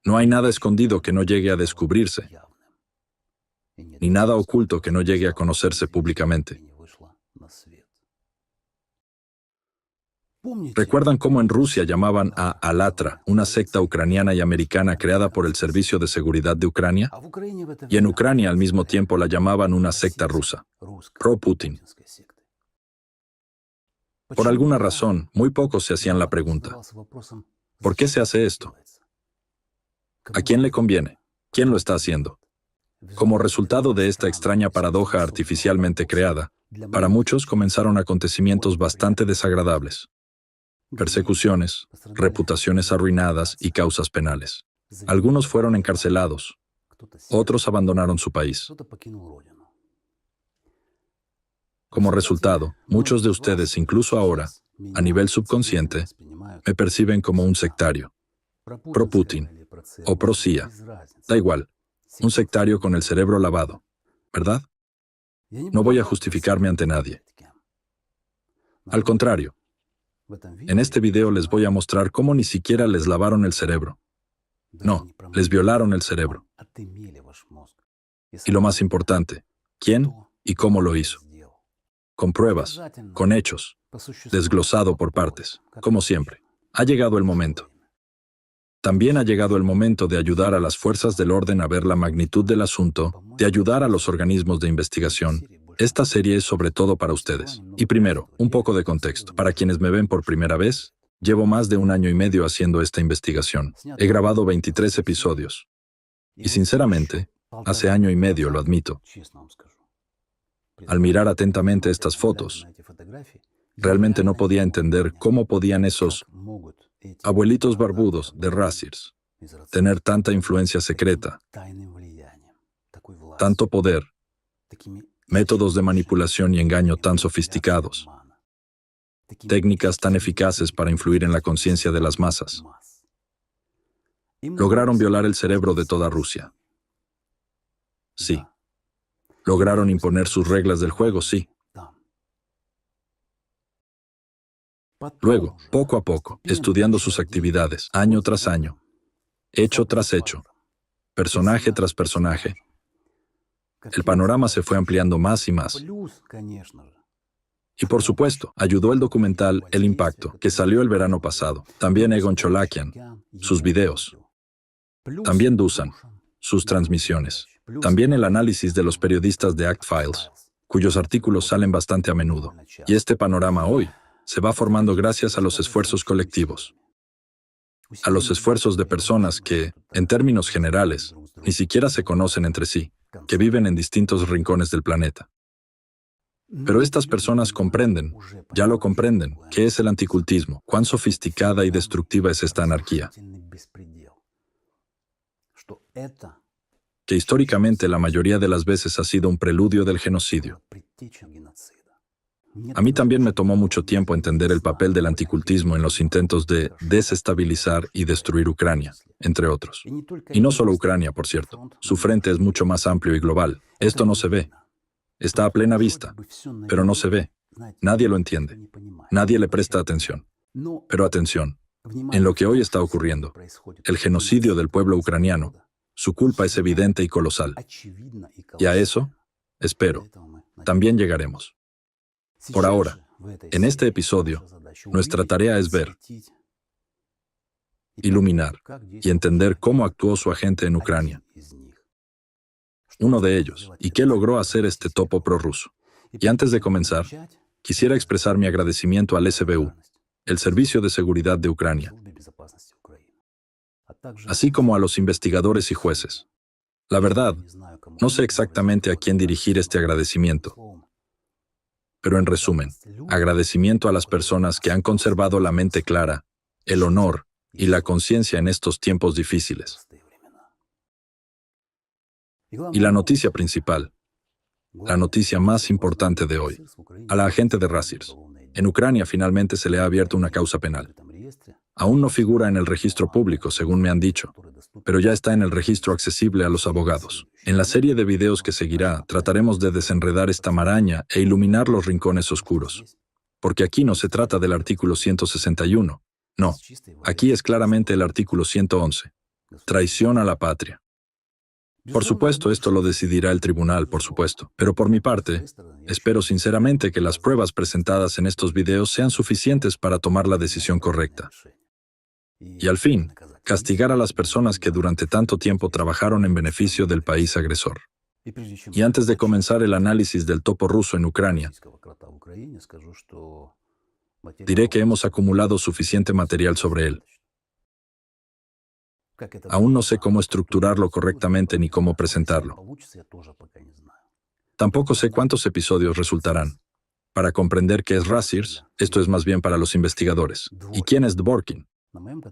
No hay nada escondido que no llegue a descubrirse, ni nada oculto que no llegue a conocerse públicamente. ¿Recuerdan cómo en Rusia llamaban a Alatra, una secta ucraniana y americana creada por el Servicio de Seguridad de Ucrania? Y en Ucrania al mismo tiempo la llamaban una secta rusa, pro-Putin. Por alguna razón, muy pocos se hacían la pregunta: ¿por qué se hace esto? ¿A quién le conviene? ¿Quién lo está haciendo? Como resultado de esta extraña paradoja artificialmente creada, para muchos comenzaron acontecimientos bastante desagradables. Persecuciones, reputaciones arruinadas y causas penales. Algunos fueron encarcelados, otros abandonaron su país. Como resultado, muchos de ustedes, incluso ahora, a nivel subconsciente, me perciben como un sectario, pro-Putin o pro-CIA. Da igual, un sectario con el cerebro lavado, ¿verdad? No voy a justificarme ante nadie. Al contrario, en este video les voy a mostrar cómo ni siquiera les lavaron el cerebro. No, les violaron el cerebro. Y lo más importante, ¿quién y cómo lo hizo? Con pruebas, con hechos, desglosado por partes, como siempre. Ha llegado el momento. También ha llegado el momento de ayudar a las fuerzas del orden a ver la magnitud del asunto, de ayudar a los organismos de investigación. Esta serie es sobre todo para ustedes. Y primero, un poco de contexto. Para quienes me ven por primera vez, llevo más de 1 año y medio haciendo esta investigación. He grabado 23 episodios. Y sinceramente, hace 1 año y medio, lo admito, al mirar atentamente estas fotos, realmente no podía entender cómo podían esos abuelitos barbudos de Razirs tener tanta influencia secreta, tanto poder, métodos de manipulación y engaño tan sofisticados, técnicas tan eficaces para influir en la conciencia de las masas. Lograron violar el cerebro de toda Rusia. Sí. Lograron imponer sus reglas del juego, sí. Luego, poco a poco, estudiando sus actividades, año tras año, hecho tras hecho, personaje tras personaje, el panorama se fue ampliando más y más. Y por supuesto, ayudó el documental El Impacto, que salió el verano pasado. También Egon Cholakian, sus videos. También Dusan, sus transmisiones. También el análisis de los periodistas de Act Files, cuyos artículos salen bastante a menudo. Y este panorama hoy se va formando gracias a los esfuerzos colectivos. A los esfuerzos de personas que, en términos generales, ni siquiera se conocen entre sí, que viven en distintos rincones del planeta. Pero estas personas comprenden, ya lo comprenden, qué es el anticultismo, cuán sofisticada y destructiva es esta anarquía. Que históricamente la mayoría de las veces ha sido un preludio del genocidio. A mí también me tomó mucho tiempo entender el papel del anticultismo en los intentos de desestabilizar y destruir Ucrania, entre otros. Y no solo Ucrania, por cierto. Su frente es mucho más amplio y global. Esto no se ve. Está a plena vista, pero no se ve. Nadie lo entiende. Nadie le presta atención. Pero atención, en lo que hoy está ocurriendo, el genocidio del pueblo ucraniano, su culpa es evidente y colosal. Y a eso, espero, también llegaremos. Por ahora, en este episodio, nuestra tarea es ver, iluminar y entender cómo actuó su agente en Ucrania. Uno de ellos, y qué logró hacer este topo prorruso. Y antes de comenzar, quisiera expresar mi agradecimiento al SBU, el Servicio de Seguridad de Ucrania, así como a los investigadores y jueces. La verdad, no sé exactamente a quién dirigir este agradecimiento. Pero en resumen, agradecimiento a las personas que han conservado la mente clara, el honor y la conciencia en estos tiempos difíciles. Y la noticia principal, la noticia más importante de hoy, a la agente de Razirs. En Ucrania finalmente se le ha abierto una causa penal. Aún no figura en el registro público, según me han dicho, pero ya está en el registro accesible a los abogados. En la serie de videos que seguirá, trataremos de desenredar esta maraña e iluminar los rincones oscuros. Porque aquí no se trata del artículo 161. No, aquí es claramente el artículo 111, Traición a la patria. Por supuesto, esto lo decidirá el tribunal, por supuesto. Pero por mi parte, espero sinceramente que las pruebas presentadas en estos videos sean suficientes para tomar la decisión correcta. Y al fin, castigar a las personas que durante tanto tiempo trabajaron en beneficio del país agresor. Y antes de comenzar el análisis del topo ruso en Ucrania, diré que hemos acumulado suficiente material sobre él. Aún no sé cómo estructurarlo correctamente ni cómo presentarlo. Tampoco sé cuántos episodios resultarán. Para comprender qué es Razzirs, esto es más bien para los investigadores. ¿Y quién es Dworkin?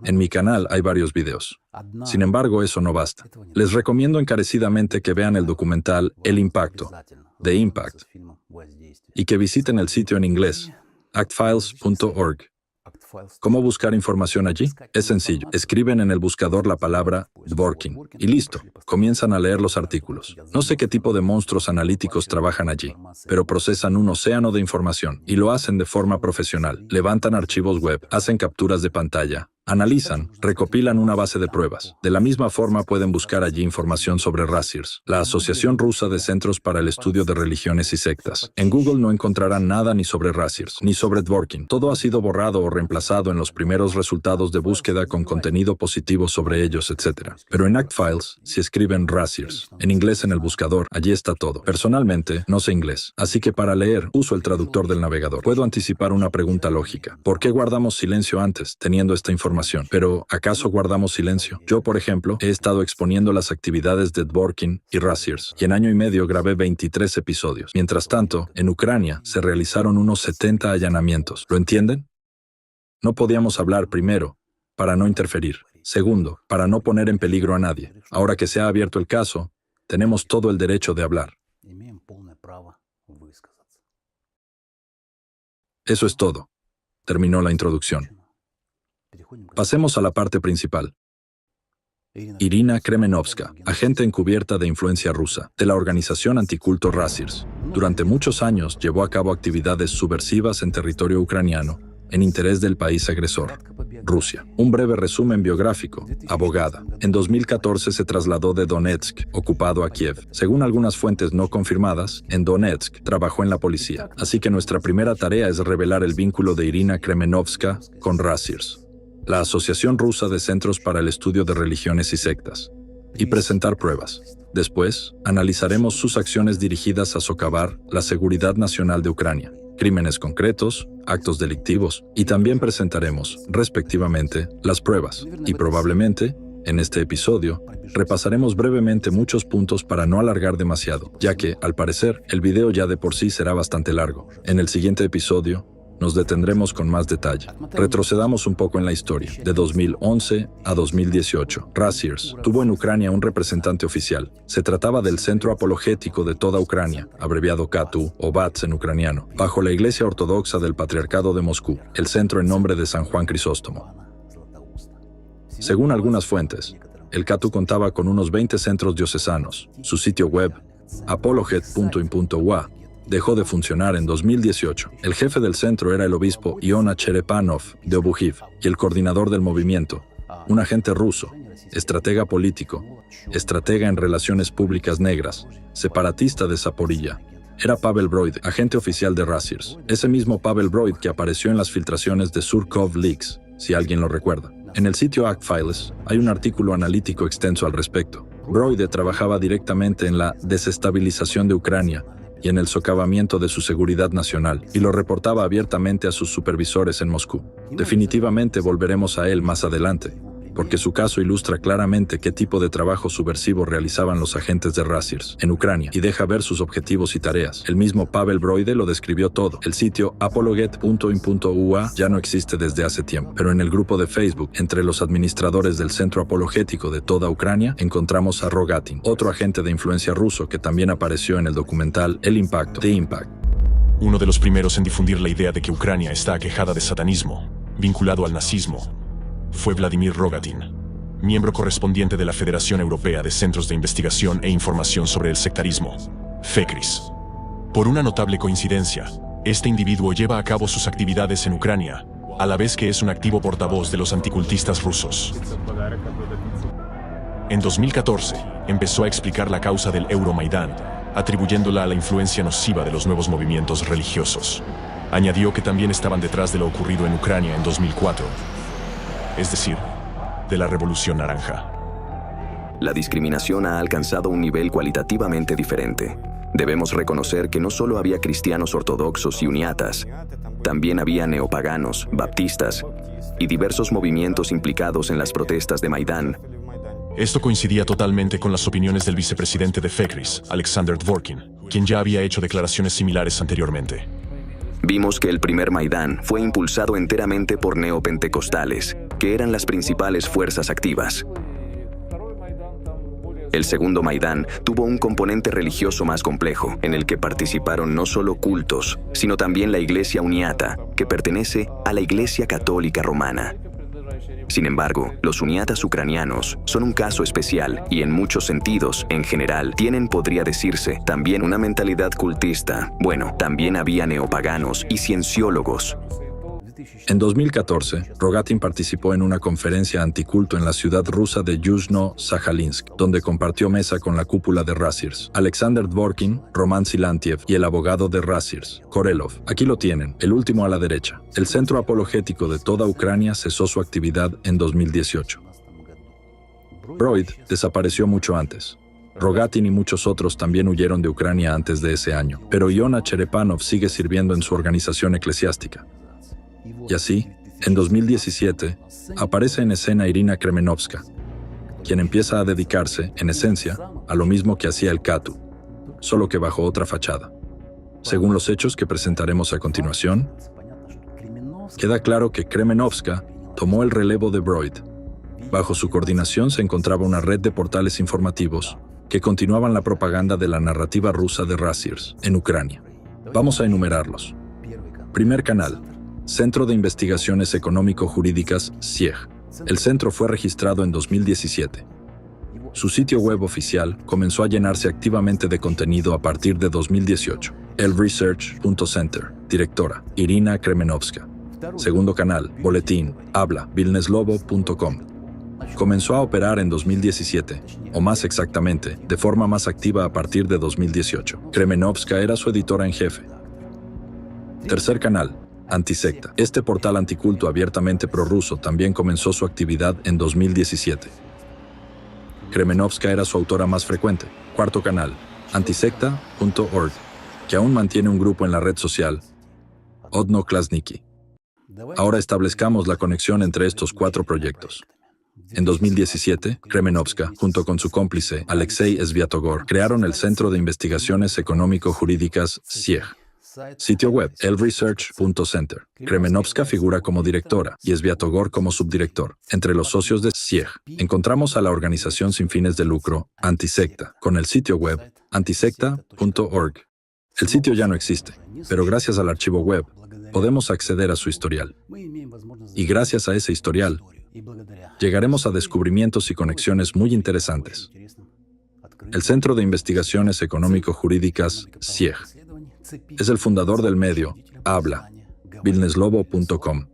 En mi canal hay varios videos. Sin embargo, eso no basta. Les recomiendo encarecidamente que vean el documental El Impacto, The Impact, y que visiten el sitio en inglés, actfiles.org. ¿Cómo buscar información allí? Es sencillo. Escriben en el buscador la palabra Dworkin y listo. Comienzan a leer los artículos. No sé qué tipo de monstruos analíticos trabajan allí, pero procesan un océano de información y lo hacen de forma profesional. Levantan archivos web, hacen capturas de pantalla, analizan, recopilan una base de pruebas. De la misma forma pueden buscar allí información sobre Razzirs, la Asociación Rusa de Centros para el Estudio de Religiones y Sectas. En Google no encontrarán nada ni sobre Razzirs, ni sobre Dworkin. Todo ha sido borrado o reemplazado en los primeros resultados de búsqueda con contenido positivo sobre ellos, etc. Pero en ActFiles, si escriben Razzirs, en inglés en el buscador, allí está todo. Personalmente, no sé inglés, así que para leer, uso el traductor del navegador. Puedo anticipar una pregunta lógica. ¿Por qué guardamos silencio antes, teniendo esta información? Pero, ¿acaso guardamos silencio? Yo, por ejemplo, he estado exponiendo las actividades de Dworkin y Razzirs, y en año y medio grabé 23 episodios. Mientras tanto, en Ucrania se realizaron unos 70 allanamientos. ¿Lo entienden? No podíamos hablar primero, para no interferir. Segundo, para no poner en peligro a nadie. Ahora que se ha abierto el caso, tenemos todo el derecho de hablar. Eso es todo. Terminó la introducción. Pasemos a la parte principal. Irina Kremenovska, agente encubierta de influencia rusa, de la organización anticulto Razzirs. Durante muchos años llevó a cabo actividades subversivas en territorio ucraniano, en interés del país agresor, Rusia. Un breve resumen biográfico. Abogada. En 2014 se trasladó de Donetsk, ocupado a Kiev. Según algunas fuentes no confirmadas, en Donetsk trabajó en la policía. Así que nuestra primera tarea es revelar el vínculo de Irina Kremenovska con Razzirs, la Asociación Rusa de Centros para el Estudio de Religiones y Sectas, y presentar pruebas. Después, analizaremos sus acciones dirigidas a socavar la seguridad nacional de Ucrania, crímenes concretos, actos delictivos, y también presentaremos, respectivamente, las pruebas. Y probablemente, en este episodio, repasaremos brevemente muchos puntos para no alargar demasiado, ya que, al parecer, el video ya de por sí será bastante largo. En el siguiente episodio, nos detendremos con más detalle. Retrocedamos un poco en la historia. De 2011 a 2018, Razzirs tuvo en Ucrania un representante oficial. Se trataba del Centro Apologético de toda Ucrania, abreviado KATU o BATS en ucraniano, bajo la Iglesia Ortodoxa del Patriarcado de Moscú, el centro en nombre de San Juan Crisóstomo. Según algunas fuentes, el KATU contaba con unos 20 centros diocesanos. Su sitio web, apologet.in.ua, dejó de funcionar en 2018. El jefe del centro era el obispo Iona Cherepanov de Obujiv y el coordinador del movimiento, un agente ruso, estratega político, estratega en relaciones públicas negras, separatista de Zaporilla. Era Pavel Broid, agente oficial de Razzirs. Ese mismo Pavel Broid que apareció en las filtraciones de Surkov Leaks, si alguien lo recuerda. En el sitio ActFiles hay un artículo analítico extenso al respecto. Broid trabajaba directamente en la desestabilización de Ucrania y en el socavamiento de su seguridad nacional, y lo reportaba abiertamente a sus supervisores en Moscú. Definitivamente volveremos a él más adelante, porque su caso ilustra claramente qué tipo de trabajo subversivo realizaban los agentes de Razzirs en Ucrania y deja ver sus objetivos y tareas. El mismo Pavel Broide lo describió todo. El sitio apologet.in.ua ya no existe desde hace tiempo, pero en el grupo de Facebook, entre los administradores del Centro Apologético de toda Ucrania, encontramos a Rogatin, otro agente de influencia ruso que también apareció en el documental El Impacto, The Impact. Uno de los primeros en difundir la idea de que Ucrania está aquejada de satanismo, vinculado al nazismo, fue Vladimir Rogatin, miembro correspondiente de la Federación Europea de Centros de Investigación e Información sobre el Sectarismo, FECRIS. Por una notable coincidencia, este individuo lleva a cabo sus actividades en Ucrania, a la vez que es un activo portavoz de los anticultistas rusos. En 2014, empezó a explicar la causa del Euromaidán, atribuyéndola a la influencia nociva de los nuevos movimientos religiosos. Añadió que también estaban detrás de lo ocurrido en Ucrania en 2004, es decir, de la Revolución Naranja. La discriminación ha alcanzado un nivel cualitativamente diferente. Debemos reconocer que no solo había cristianos ortodoxos y uniatas, también había neopaganos, baptistas y diversos movimientos implicados en las protestas de Maidán. Esto coincidía totalmente con las opiniones del vicepresidente de FECRIS, Alexander Dworkin, quien ya había hecho declaraciones similares anteriormente. Vimos que el primer Maidán fue impulsado enteramente por neopentecostales, que eran las principales fuerzas activas. El segundo Maidán tuvo un componente religioso más complejo, en el que participaron no solo cultos, sino también la Iglesia Uniata, que pertenece a la Iglesia Católica Romana. Sin embargo, los uniatas ucranianos son un caso especial y en muchos sentidos, en general, tienen, podría decirse, también una mentalidad cultista. Bueno, también había neopaganos y cienciólogos. En 2014, Rogatin participó en una conferencia anticulto en la ciudad rusa de Yuzhno-Sajalinsk, donde compartió mesa con la cúpula de Rassirs, Alexander Dworkin, Roman Silantiev y el abogado de Rassirs, Korelov. Aquí lo tienen, el último a la derecha. El centro apologético de toda Ucrania cesó su actividad en 2018. Broid desapareció mucho antes. Rogatin y muchos otros también huyeron de Ucrania antes de ese año, pero Iona Cherepanov sigue sirviendo en su organización eclesiástica. Y así, en 2017, aparece en escena Irina Kremenovska, quien empieza a dedicarse, en esencia, a lo mismo que hacía el Katu, solo que bajo otra fachada. Según los hechos que presentaremos a continuación, queda claro que Kremenovska tomó el relevo de Broid. Bajo su coordinación se encontraba una red de portales informativos que continuaban la propaganda de la narrativa rusa de Rassirs en Ucrania. Vamos a enumerarlos. Primer canal. Centro de Investigaciones Económico-Jurídicas, CIEG. El centro fue registrado en 2017. Su sitio web oficial comenzó a llenarse activamente de contenido a partir de 2018. elresearch.center. Directora, Irina Kremenovska. Segundo canal, boletín, habla, vilneslovo.com. Comenzó a operar en 2017, o más exactamente, de forma más activa a partir de 2018. Kremenovska era su editora en jefe. Tercer canal, Antisecta. Este portal anticulto abiertamente prorruso también comenzó su actividad en 2017. Kremenovska era su autora más frecuente. Cuarto canal, antisecta.org, que aún mantiene un grupo en la red social, Odnoklasniki. Ahora establezcamos la conexión entre estos cuatro proyectos. En 2017, Kremenovska, junto con su cómplice, Alexei Sviatogor, crearon el Centro de Investigaciones Económico-Jurídicas, CIEG. Sitio web, elresearch.center. Kremenovska figura como directora y Sviatogor como subdirector. Entre los socios de CIEG, encontramos a la organización sin fines de lucro, Antisecta, con el sitio web, antisecta.org. El sitio ya no existe, pero gracias al archivo web, podemos acceder a su historial. Y gracias a ese historial, llegaremos a descubrimientos y conexiones muy interesantes. El Centro de Investigaciones Económico-Jurídicas, CIEG, es el fundador del medio, habla, vilneslovo.com.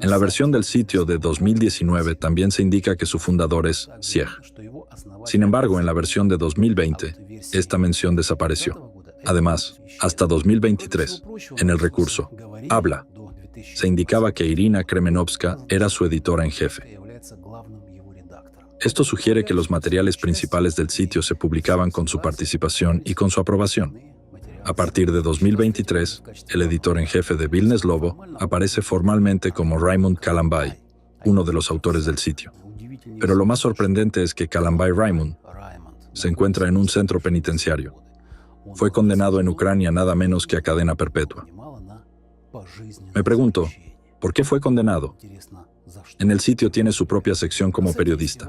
En la versión del sitio de 2019 también se indica que su fundador es CIEG. Sin embargo, en la versión de 2020, esta mención desapareció. Además, hasta 2023, en el recurso, habla, se indicaba que Irina Kremenovska era su editora en jefe. Esto sugiere que los materiales principales del sitio se publicaban con su participación y con su aprobación. A partir de 2023, el editor en jefe de Vilneslovo aparece formalmente como Raymond Kalambai, uno de los autores del sitio. Pero lo más sorprendente es que Kalambai Raymond se encuentra en un centro penitenciario. Fue condenado en Ucrania nada menos que a cadena perpetua. Me pregunto, ¿por qué fue condenado? En el sitio tiene su propia sección como periodista.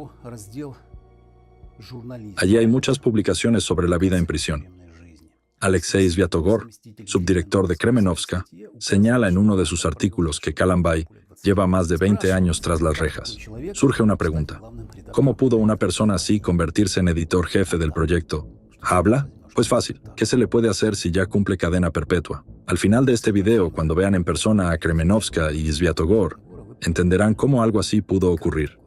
Allí hay muchas publicaciones sobre la vida en prisión. Alexei Sviatogor, subdirector de Kremenovska, señala en uno de sus artículos que Kalambai lleva más de 20 años tras las rejas. Surge una pregunta. ¿Cómo pudo una persona así convertirse en editor jefe del proyecto? ¿Habla? Pues fácil. ¿Qué se le puede hacer si ya cumple cadena perpetua? Al final de este video, cuando vean en persona a Kremenovska y Sviatogor, entenderán cómo algo así pudo ocurrir.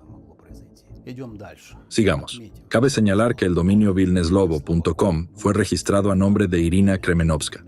Sigamos. Cabe señalar que el dominio vilneslovo.com fue registrado a nombre de Irina Kremenovska.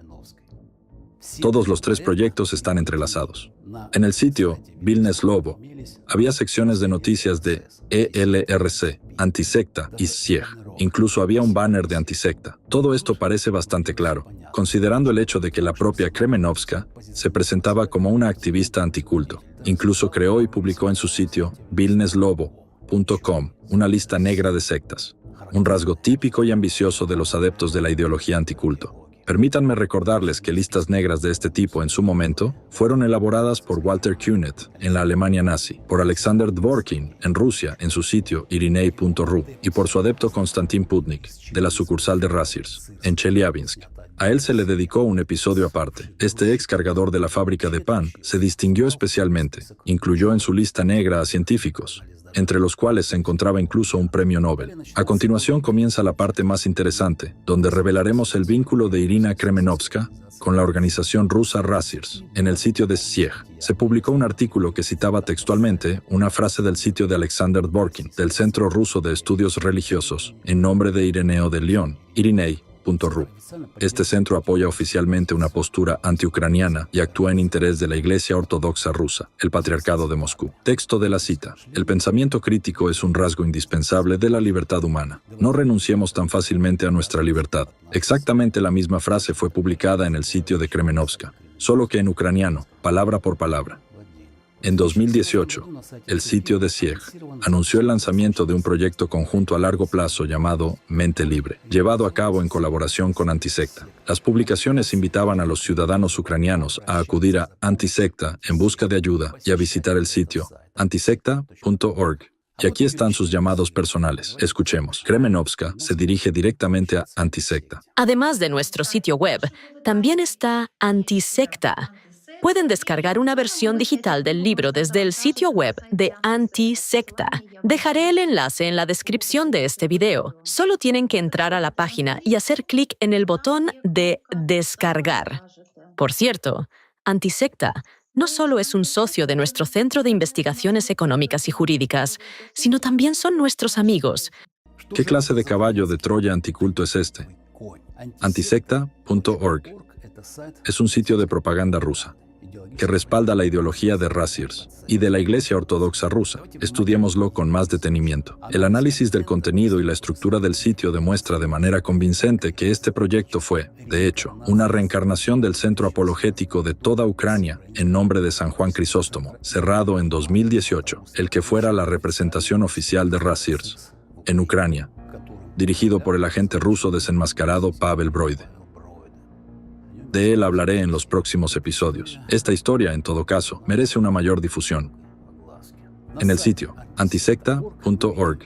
Todos los tres proyectos están entrelazados. En el sitio Vilnes Lovo había secciones de noticias de ELRC, Antisecta y SIEG. Incluso había un banner de Antisecta. Todo esto parece bastante claro, considerando el hecho de que la propia Kremenovska se presentaba como una activista anticulto. Incluso creó y publicó en su sitio vilneslovo.com una lista negra de sectas, un rasgo típico y ambicioso de los adeptos de la ideología anticulto. Permítanme recordarles que listas negras de este tipo en su momento fueron elaboradas por Walter Künneth en la Alemania nazi, por Alexander Dworkin en Rusia en su sitio irinei.ru y por su adepto Konstantin Putnik de la sucursal de Rassirs en Chelyabinsk. A él se le dedicó un episodio aparte. Este ex cargador de la fábrica de pan se distinguió especialmente. Incluyó en su lista negra a científicos, entre los cuales se encontraba incluso un premio Nobel. A continuación comienza la parte más interesante, donde revelaremos el vínculo de Irina Kremenovska con la organización rusa Rassirs. En el sitio de SIEG se publicó un artículo que citaba textualmente una frase del sitio de Alexander Dworkin, del Centro Ruso de Estudios Religiosos, en nombre de Ireneo de León, irinei.ru. Este centro apoya oficialmente una postura antiucraniana y actúa en interés de la Iglesia Ortodoxa rusa, el Patriarcado de Moscú. Texto de la cita. El pensamiento crítico es un rasgo indispensable de la libertad humana. No renunciemos tan fácilmente a nuestra libertad. Exactamente la misma frase fue publicada en el sitio de Kremenovska, solo que en ucraniano, palabra por palabra. En 2018, el sitio de SIEG anunció el lanzamiento de un proyecto conjunto a largo plazo llamado Mente Libre, llevado a cabo en colaboración con Antisecta. Las publicaciones invitaban a los ciudadanos ucranianos a acudir a Antisecta en busca de ayuda y a visitar el sitio antisecta.org. Y aquí están sus llamados personales. Escuchemos. Kremenovska se dirige directamente a Antisecta. Además de nuestro sitio web, también está Antisecta. Pueden descargar una versión digital del libro desde el sitio web de Antisecta. Dejaré el enlace en la descripción de este video. Solo tienen que entrar a la página y hacer clic en el botón de descargar. Por cierto, Antisecta no solo es un socio de nuestro Centro de Investigaciones Económicas y Jurídicas, sino también son nuestros amigos. ¿Qué clase de caballo de Troya anticulto es este? Antisecta.org es un sitio de propaganda rusa que respalda la ideología de Rassirs y de la Iglesia Ortodoxa rusa. Estudiémoslo con más detenimiento. El análisis del contenido y la estructura del sitio demuestra de manera convincente que este proyecto fue, de hecho, una reencarnación del centro apologético de toda Ucrania en nombre de San Juan Crisóstomo, cerrado en 2018, el que fuera la representación oficial de Rassirs en Ucrania, dirigido por el agente ruso desenmascarado Pavel Broide. De él hablaré en los próximos episodios. Esta historia, en todo caso, merece una mayor difusión. En el sitio antisecta.org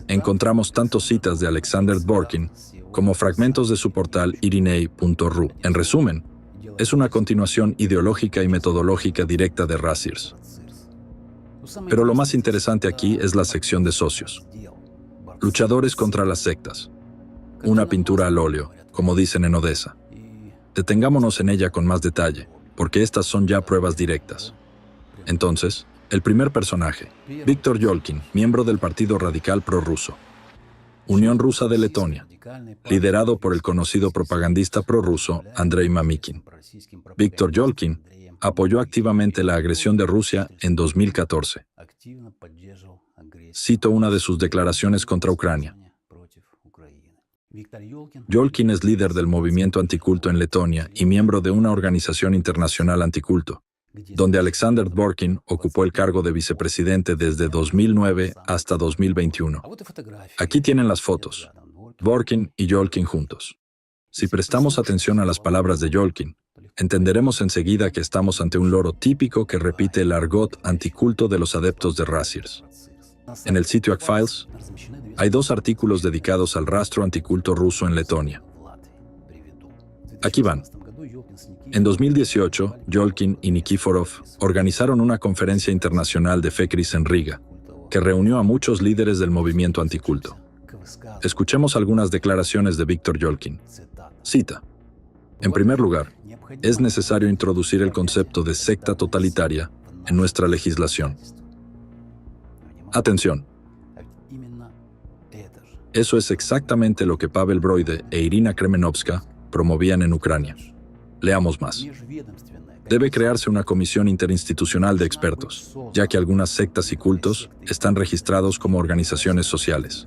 encontramos tanto citas de Alexander Dworkin como fragmentos de su portal irinei.ru. En resumen, es una continuación ideológica y metodológica directa de Rassirs. Pero lo más interesante aquí es la sección de socios. Luchadores contra las sectas. Una pintura al óleo, como dicen en Odessa. Detengámonos en ella con más detalle, porque estas son ya pruebas directas. Entonces, el primer personaje, Viktor Yolkin, miembro del Partido Radical Prorruso, Unión Rusa de Letonia, liderado por el conocido propagandista prorruso Andrei Mamikin. Viktor Yolkin apoyó activamente la agresión de Rusia en 2014. Cito una de sus declaraciones contra Ucrania. Yolkin es líder del movimiento anticulto en Letonia y miembro de una organización internacional anticulto, donde Alexander Dworkin ocupó el cargo de vicepresidente desde 2009 hasta 2021. Aquí tienen las fotos, Dworkin y Yolkin juntos. Si prestamos atención a las palabras de Yolkin, entenderemos enseguida que estamos ante un loro típico que repite el argot anticulto de los adeptos de Rassirs. En el sitio Act-Files hay 2 artículos dedicados al rastro anticulto ruso en Letonia. Aquí van. En 2018, Yolkin y Nikiforov organizaron una conferencia internacional de Fekris en Riga, que reunió a muchos líderes del movimiento anticulto. Escuchemos algunas declaraciones de Viktor Yolkin. Cita. En primer lugar, es necesario introducir el concepto de secta totalitaria en nuestra legislación. Atención. Eso es exactamente lo que Pavel Broide e Irina Kremenovska promovían en Ucrania. Leamos más. Debe crearse una comisión interinstitucional de expertos, ya que algunas sectas y cultos están registrados como organizaciones sociales.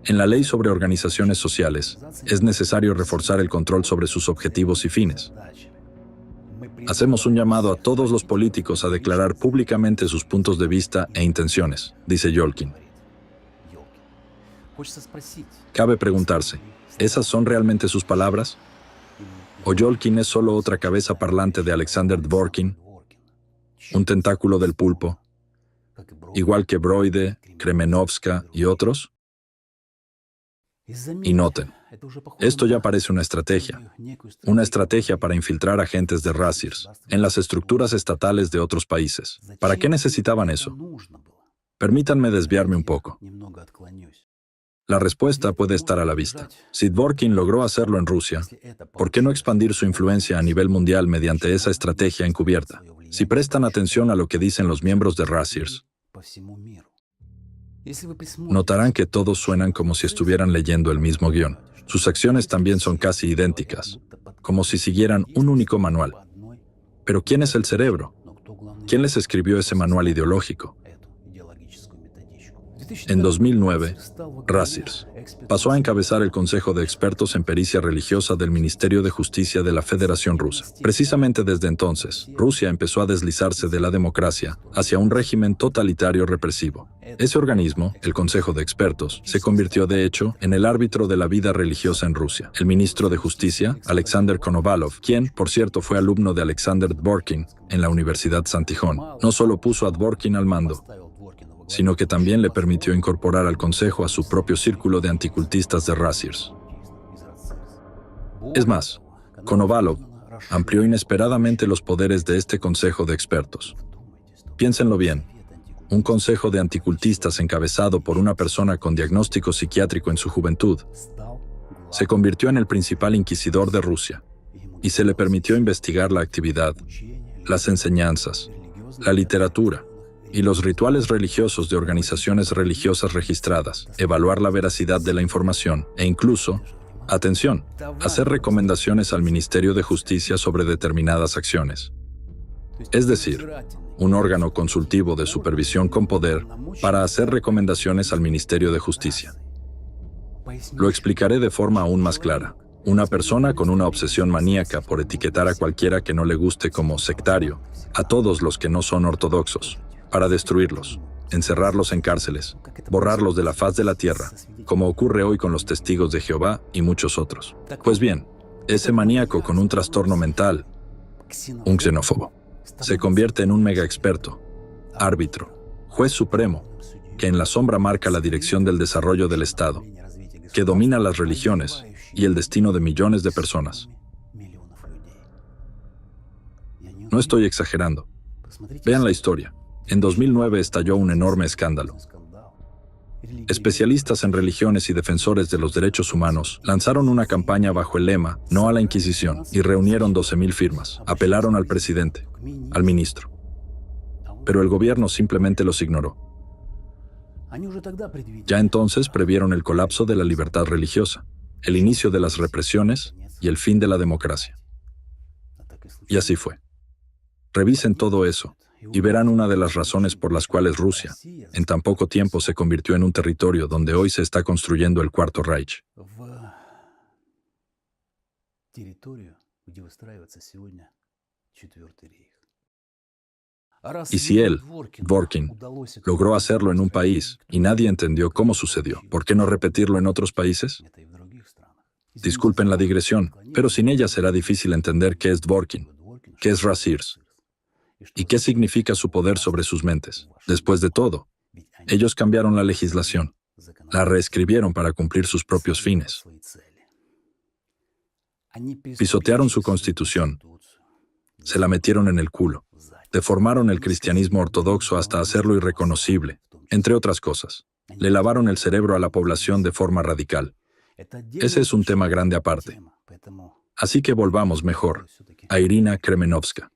En la ley sobre organizaciones sociales, es necesario reforzar el control sobre sus objetivos y fines. Hacemos un llamado a todos los políticos a declarar públicamente sus puntos de vista e intenciones, dice Yolkin. Cabe preguntarse, ¿esas son realmente sus palabras? ¿O Yolkin es solo otra cabeza parlante de Alexander Dworkin, un tentáculo del pulpo, igual que Broide, Kremenovska y otros? Y noten, esto ya parece una estrategia para infiltrar agentes de Razirs en las estructuras estatales de otros países. ¿Para qué necesitaban eso? Permítanme desviarme un poco. La respuesta puede estar a la vista. Si Dworkin logró hacerlo en Rusia, ¿por qué no expandir su influencia a nivel mundial mediante esa estrategia encubierta? Si prestan atención a lo que dicen los miembros de Razirs, notarán que todos suenan como si estuvieran leyendo el mismo guión. Sus acciones también son casi idénticas, como si siguieran un único manual. Pero ¿quién es el cerebro? ¿Quién les escribió ese manual ideológico? En 2009, Razirs pasó a encabezar el Consejo de Expertos en Pericia Religiosa del Ministerio de Justicia de la Federación Rusa. Precisamente desde entonces, Rusia empezó a deslizarse de la democracia hacia un régimen totalitario represivo. Ese organismo, el Consejo de Expertos, se convirtió de hecho en el árbitro de la vida religiosa en Rusia. El ministro de Justicia, Alexander Konovalov, quien, por cierto, fue alumno de Alexander Dworkin en la Universidad Santijón, no solo puso a Dworkin al mando, sino que también le permitió incorporar al Consejo a su propio círculo de anticultistas de Razirs. Es más, Konovalov amplió inesperadamente los poderes de este Consejo de Expertos. Piénsenlo bien, un consejo de anticultistas encabezado por una persona con diagnóstico psiquiátrico en su juventud se convirtió en el principal inquisidor de Rusia y se le permitió investigar la actividad, las enseñanzas, la literatura y los rituales religiosos de organizaciones religiosas registradas, evaluar la veracidad de la información e incluso, atención, hacer recomendaciones al Ministerio de Justicia sobre determinadas acciones. Es decir, un órgano consultivo de supervisión con poder para hacer recomendaciones al Ministerio de Justicia. Lo explicaré de forma aún más clara. Una persona con una obsesión maníaca por etiquetar a cualquiera que no le guste como sectario, a todos los que no son ortodoxos, para destruirlos, encerrarlos en cárceles, borrarlos de la faz de la tierra, como ocurre hoy con los testigos de Jehová y muchos otros. Pues bien, ese maníaco con un trastorno mental, un xenófobo, se convierte en un mega experto, árbitro, juez supremo, que en la sombra marca la dirección del desarrollo del Estado, que domina las religiones y el destino de millones de personas. No estoy exagerando. Vean la historia. En 2009 estalló un enorme escándalo. Especialistas en religiones y defensores de los derechos humanos lanzaron una campaña bajo el lema "No a la Inquisición" y reunieron 12,000 firmas. Apelaron al presidente, al ministro. Pero el gobierno simplemente los ignoró. Ya entonces previeron el colapso de la libertad religiosa, el inicio de las represiones y el fin de la democracia. Y así fue. Revisen todo eso y verán una de las razones por las cuales Rusia, en tan poco tiempo, se convirtió en un territorio donde hoy se está construyendo el Cuarto Reich. Y si él, Dworkin, logró hacerlo en un país y nadie entendió cómo sucedió, ¿por qué no repetirlo en otros países? Disculpen la digresión, pero sin ella será difícil entender qué es Dworkin, qué es Razirs, y qué significa su poder sobre sus mentes. Después de todo, ellos cambiaron la legislación, la reescribieron para cumplir sus propios fines. Pisotearon su constitución, se la metieron en el culo, deformaron el cristianismo ortodoxo hasta hacerlo irreconocible, entre otras cosas. Le lavaron el cerebro a la población de forma radical. Ese es un tema grande aparte. Así que volvamos mejor a Irina Kremenovska.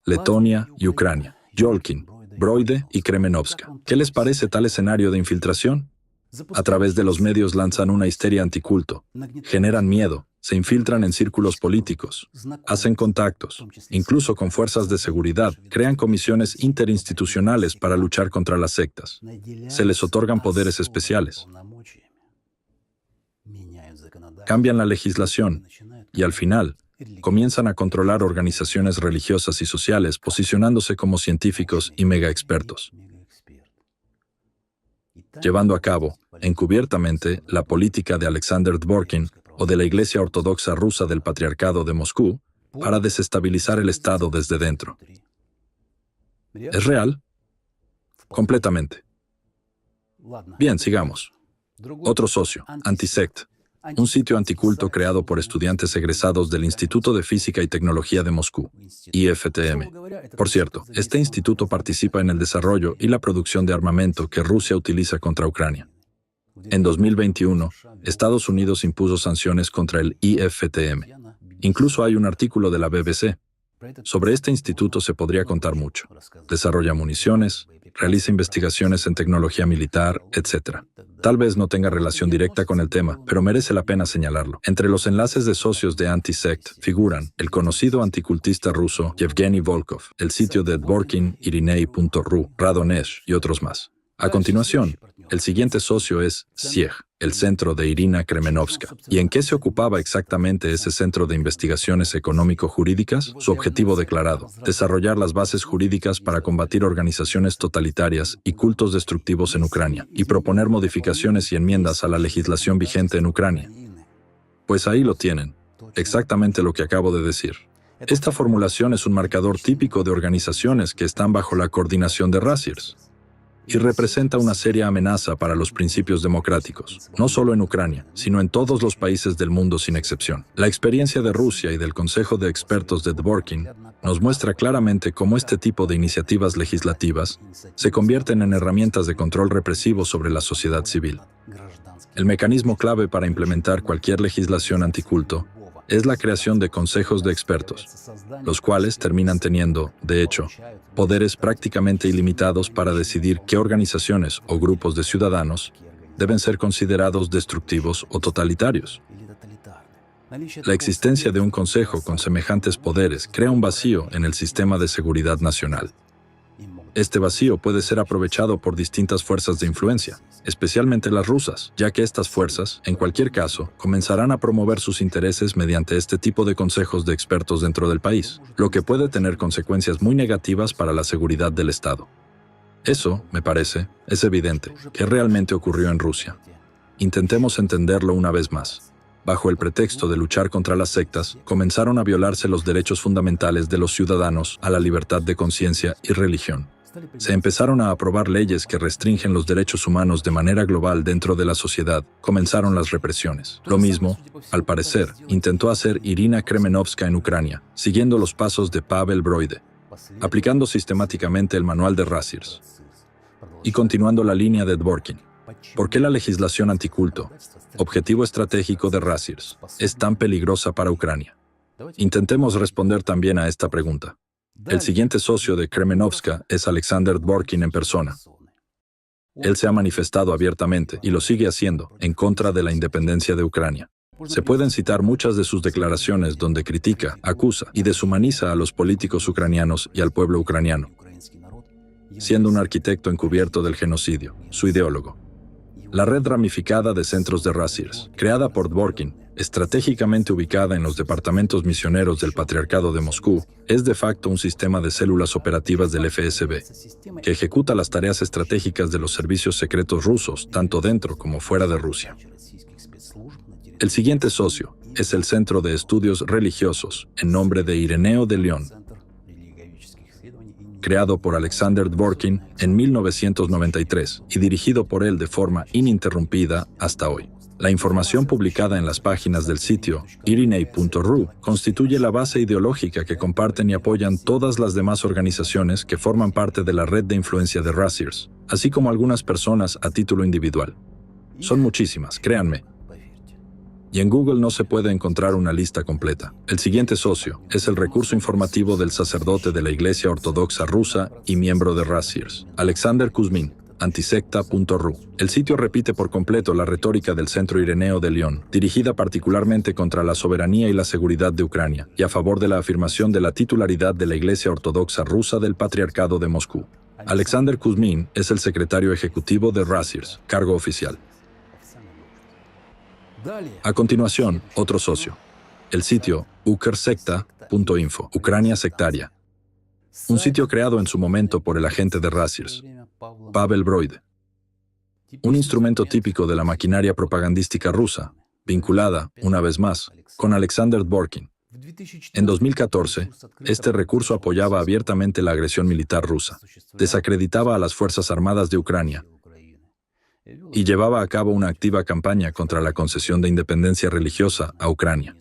Letonia y Ucrania. Yolkin, Broide y Kremenovska. ¿Qué les parece tal escenario de infiltración? A través de los medios lanzan una histeria anticulto, generan miedo, se infiltran en círculos políticos, hacen contactos, incluso con fuerzas de seguridad, crean comisiones interinstitucionales para luchar contra las sectas. Se les otorgan poderes especiales. Cambian la legislación y al final comienzan a controlar organizaciones religiosas y sociales, posicionándose como científicos y mega expertos, llevando a cabo, encubiertamente, la política de Alexander Dworkin o de la Iglesia Ortodoxa Rusa del Patriarcado de Moscú para desestabilizar el Estado desde dentro. ¿Es real? Completamente. Bien, sigamos. Otro socio, Antisect, un sitio anticulto creado por estudiantes egresados del Instituto de Física y Tecnología de Moscú, IFTM. Por cierto, este instituto participa en el desarrollo y la producción de armamento que Rusia utiliza contra Ucrania. En 2021, Estados Unidos impuso sanciones contra el IFTM. Incluso hay un artículo de la BBC. Sobre este instituto se podría contar mucho. Desarrolla municiones, realiza investigaciones en tecnología militar, etc. Tal vez no tenga relación directa con el tema, pero merece la pena señalarlo. Entre los enlaces de socios de Antisect figuran el conocido anticultista ruso Yevgeny Volkov, el sitio de Dworkin, Irinei.ru, Radonesh y otros más. A continuación, el siguiente socio es CIEG, el centro de Irina Kremenovska. ¿Y en qué se ocupaba exactamente ese centro de investigaciones económico-jurídicas? Su objetivo declarado: desarrollar las bases jurídicas para combatir organizaciones totalitarias y cultos destructivos en Ucrania, y proponer modificaciones y enmiendas a la legislación vigente en Ucrania. Pues ahí lo tienen, exactamente lo que acabo de decir. Esta formulación es un marcador típico de organizaciones que están bajo la coordinación de Rasirs, y representa una seria amenaza para los principios democráticos, no solo en Ucrania, sino en todos los países del mundo sin excepción. La experiencia de Rusia y del Consejo de Expertos de Dworkin nos muestra claramente cómo este tipo de iniciativas legislativas se convierten en herramientas de control represivo sobre la sociedad civil. El mecanismo clave para implementar cualquier legislación anticulto es la creación de consejos de expertos, los cuales terminan teniendo, de hecho, poderes prácticamente ilimitados para decidir qué organizaciones o grupos de ciudadanos deben ser considerados destructivos o totalitarios. La existencia de un consejo con semejantes poderes crea un vacío en el sistema de seguridad nacional. Este vacío puede ser aprovechado por distintas fuerzas de influencia, especialmente las rusas, ya que estas fuerzas, en cualquier caso, comenzarán a promover sus intereses mediante este tipo de consejos de expertos dentro del país, lo que puede tener consecuencias muy negativas para la seguridad del Estado. Eso, me parece, es evidente, que realmente ocurrió en Rusia. Intentemos entenderlo una vez más. Bajo el pretexto de luchar contra las sectas, comenzaron a violarse los derechos fundamentales de los ciudadanos a la libertad de conciencia y religión. Se empezaron a aprobar leyes que restringen los derechos humanos de manera global dentro de la sociedad. Comenzaron las represiones. Lo mismo, al parecer, intentó hacer Irina Kremenovska en Ucrania, siguiendo los pasos de Pavel Broide, aplicando sistemáticamente el manual de Rasirs y continuando la línea de Dworkin. ¿Por qué la legislación anticulto, objetivo estratégico de Rasirs, es tan peligrosa para Ucrania? Intentemos responder también a esta pregunta. El siguiente socio de Kremenovska es Alexander Dworkin en persona. Él se ha manifestado abiertamente, y lo sigue haciendo, en contra de la independencia de Ucrania. Se pueden citar muchas de sus declaraciones donde critica, acusa y deshumaniza a los políticos ucranianos y al pueblo ucraniano, siendo un arquitecto encubierto del genocidio, su ideólogo. La red ramificada de centros de Rasirs, creada por Dworkin, estratégicamente ubicada en los departamentos misioneros del Patriarcado de Moscú, es de facto un sistema de células operativas del FSB, que ejecuta las tareas estratégicas de los servicios secretos rusos, tanto dentro como fuera de Rusia. El siguiente socio es el Centro de Estudios Religiosos, en nombre de Ireneo de León, creado por Alexander Dworkin en 1993 y dirigido por él de forma ininterrumpida hasta hoy. La información publicada en las páginas del sitio Irinei.ru constituye la base ideológica que comparten y apoyan todas las demás organizaciones que forman parte de la red de influencia de Rasirs, así como algunas personas a título individual. Son muchísimas, créanme. Y en Google no se puede encontrar una lista completa. El siguiente socio es el recurso informativo del sacerdote de la Iglesia Ortodoxa Rusa y miembro de Rasiers, Alexander Kuzmin, antisecta.ru. El sitio repite por completo la retórica del Centro Ireneo de León, dirigida particularmente contra la soberanía y la seguridad de Ucrania, y a favor de la afirmación de la titularidad de la Iglesia Ortodoxa Rusa del Patriarcado de Moscú. Alexander Kuzmin es el secretario ejecutivo de Rasiers, cargo oficial. A continuación, otro socio. El sitio ukrsekta.info, Ucrania sectaria. Un sitio creado en su momento por el agente de Rasiers, Pavel Broide. Un instrumento típico de la maquinaria propagandística rusa, vinculada, una vez más, con Alexander Dvorkin. En 2014, este recurso apoyaba abiertamente la agresión militar rusa, desacreditaba a las Fuerzas Armadas de Ucrania y llevaba a cabo una activa campaña contra la concesión de independencia religiosa a Ucrania.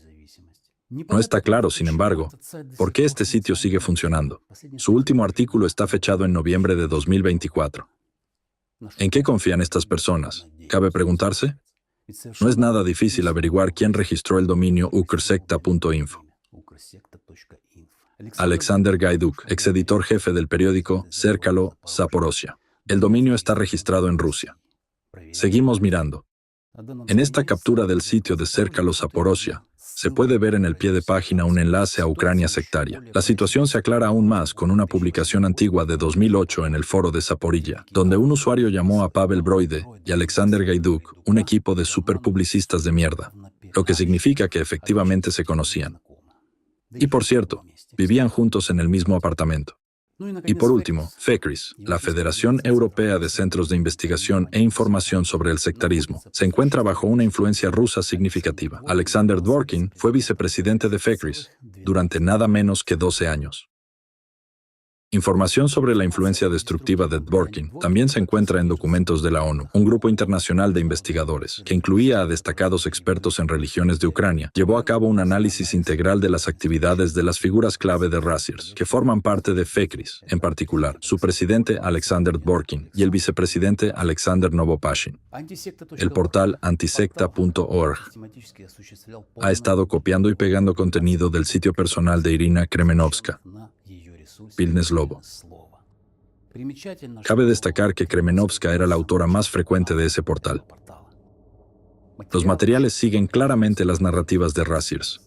No está claro, sin embargo, por qué este sitio sigue funcionando. Su último artículo está fechado en noviembre de 2024. ¿En qué confían estas personas? ¿Cabe preguntarse? No es nada difícil averiguar quién registró el dominio ukrsekta.info. Alexander Gaiduk, exeditor jefe del periódico Zerkalo Zaporozhia. El dominio está registrado en Rusia. Seguimos mirando. En esta captura del sitio de Zerkalo Zaporozhia, se puede ver en el pie de página un enlace a Ucrania sectaria. La situación se aclara aún más con una publicación antigua de 2008 en el foro de Zaporilla, donde un usuario llamó a Pavel Broide y Alexander Gaiduk un equipo de superpublicistas de mierda, lo que significa que efectivamente se conocían. Y por cierto, vivían juntos en el mismo apartamento. Y por último, FECRIS, la Federación Europea de Centros de Investigación e Información sobre el Sectarismo, se encuentra bajo una influencia rusa significativa. Alexander Dvorkin fue vicepresidente de FECRIS durante nada menos que 12 años. Información sobre la influencia destructiva de Dvorkin también se encuentra en documentos de la ONU. Un grupo internacional de investigadores, que incluía a destacados expertos en religiones de Ucrania, llevó a cabo un análisis integral de las actividades de las figuras clave de Rasiers, que forman parte de FECRIS, en particular, su presidente Alexander Dvorkin y el vicepresidente Alexander Novopashin. El portal antisecta.org ha estado copiando y pegando contenido del sitio personal de Irina Kremenovska, Vilnes Lobo. Cabe destacar que Kremenovska era la autora más frecuente de ese portal. Los materiales siguen claramente las narrativas de Rasiers.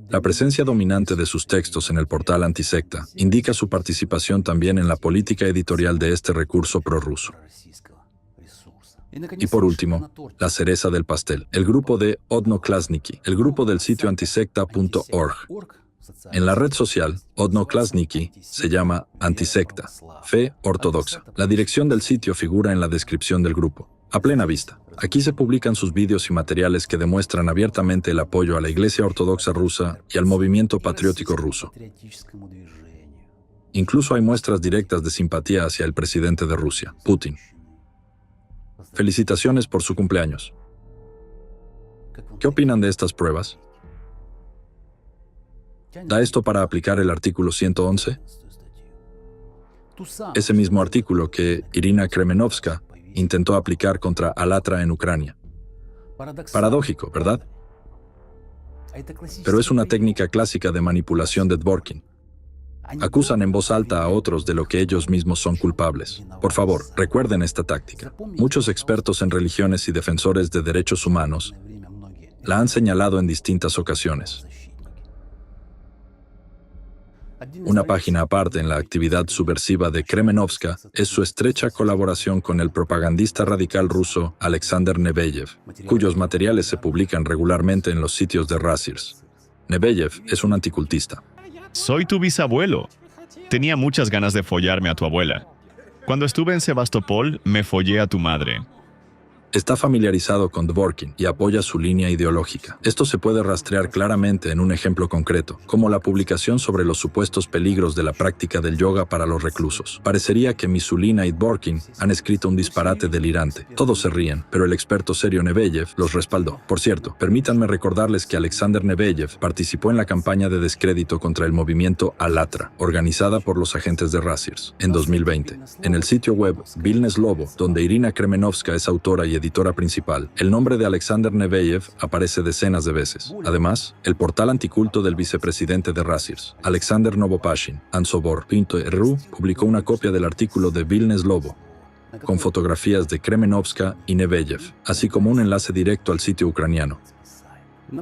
La presencia dominante de sus textos en el portal antisecta indica su participación también en la política editorial de este recurso prorruso. Y por último, la cereza del pastel, el grupo de Odnoklassniki, el grupo del sitio antisecta.org. En la red social, Odnoklassniki se llama Antisecta, Fe Ortodoxa. La dirección del sitio figura en la descripción del grupo. A plena vista, aquí se publican sus vídeos y materiales que demuestran abiertamente el apoyo a la Iglesia Ortodoxa rusa y al movimiento patriótico ruso. Incluso hay muestras directas de simpatía hacia el presidente de Rusia, Putin. Felicitaciones por su cumpleaños. ¿Qué opinan de estas pruebas? ¿Da esto para aplicar el artículo 111? Ese mismo artículo que Irina Kremenovska intentó aplicar contra Alatra en Ucrania. Paradójico, ¿verdad? Pero es una técnica clásica de manipulación de Dvorkin. Acusan en voz alta a otros de lo que ellos mismos son culpables. Por favor, recuerden esta táctica. Muchos expertos en religiones y defensores de derechos humanos la han señalado en distintas ocasiones. Una página aparte en la actividad subversiva de Kremenovska es su estrecha colaboración con el propagandista radical ruso Alexander Neveyev, cuyos materiales se publican regularmente en los sitios de Rasiers. Neveyev es un anticultista. Soy tu bisabuelo. Tenía muchas ganas de follarme a tu abuela. Cuando estuve en Sebastopol, me follé a tu madre. Está familiarizado con Dvorkin y apoya su línea ideológica. Esto se puede rastrear claramente en un ejemplo concreto, como la publicación sobre los supuestos peligros de la práctica del yoga para los reclusos. Parecería que Misulina y Dvorkin han escrito un disparate delirante. Todos se ríen, pero el experto serio Neveyev los respaldó. Por cierto, permítanme recordarles que Alexander Neveyev participó en la campaña de descrédito contra el movimiento Alatra, organizada por los agentes de Rasiers, en 2020. En el sitio web Vilnes Lobo, donde Irina Kremenovska es autora y editora principal, el nombre de Alexander Neveyev aparece decenas de veces. Además, el portal anticulto del vicepresidente de Rasirs, Alexander Novopashin, Ansobor.ru, publicó una copia del artículo de Vilnes Lobo, con fotografías de Kremenovska y Neveyev, así como un enlace directo al sitio ucraniano.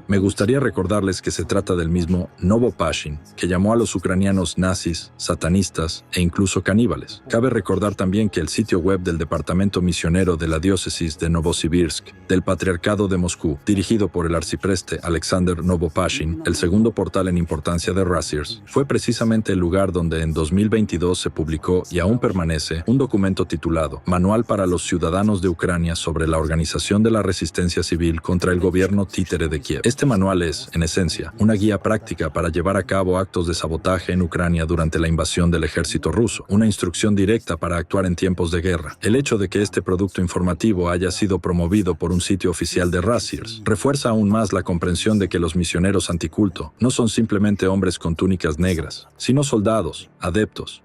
Me gustaría recordarles que se trata del mismo Novopashin, que llamó a los ucranianos nazis, satanistas e incluso caníbales. Cabe recordar también que el sitio web del Departamento Misionero de la Diócesis de Novosibirsk, del Patriarcado de Moscú, dirigido por el arcipreste Alexander Novopashin, el segundo portal en importancia de Rasirs, fue precisamente el lugar donde en 2022 se publicó y aún permanece un documento titulado Manual para los ciudadanos de Ucrania sobre la organización de la resistencia civil contra el gobierno títere de Kiev. Este manual es, en esencia, una guía práctica para llevar a cabo actos de sabotaje en Ucrania durante la invasión del ejército ruso, una instrucción directa para actuar en tiempos de guerra. El hecho de que este producto informativo haya sido promovido por un sitio oficial de Rasirs refuerza aún más la comprensión de que los misioneros anticulto no son simplemente hombres con túnicas negras, sino soldados, adeptos,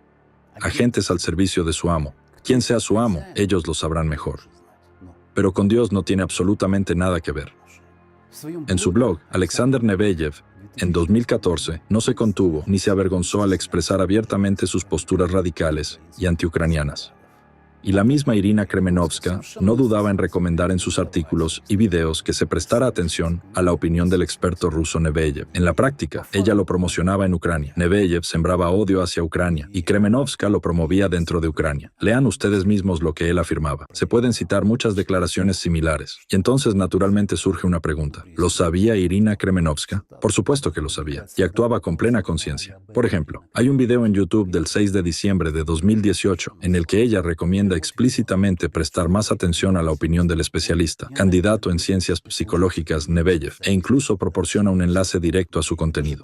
agentes al servicio de su amo. Quien sea su amo, ellos lo sabrán mejor. Pero con Dios no tiene absolutamente nada que ver. En su blog, Alexander Neveyev, en 2014, no se contuvo ni se avergonzó al expresar abiertamente sus posturas radicales y antiucranianas. Y la misma Irina Kremenovska no dudaba en recomendar en sus artículos y videos que se prestara atención a la opinión del experto ruso Neveyev. En la práctica, ella lo promocionaba en Ucrania. Neveyev sembraba odio hacia Ucrania y Kremenovska lo promovía dentro de Ucrania. Lean ustedes mismos lo que él afirmaba. Se pueden citar muchas declaraciones similares. Y entonces naturalmente surge una pregunta. ¿Lo sabía Irina Kremenovska? Por supuesto que lo sabía, y actuaba con plena conciencia. Por ejemplo, hay un video en YouTube del 6 de diciembre de 2018 en el que ella recomienda explícitamente prestar más atención a la opinión del especialista, candidato en ciencias psicológicas Neveyev, e incluso proporciona un enlace directo a su contenido.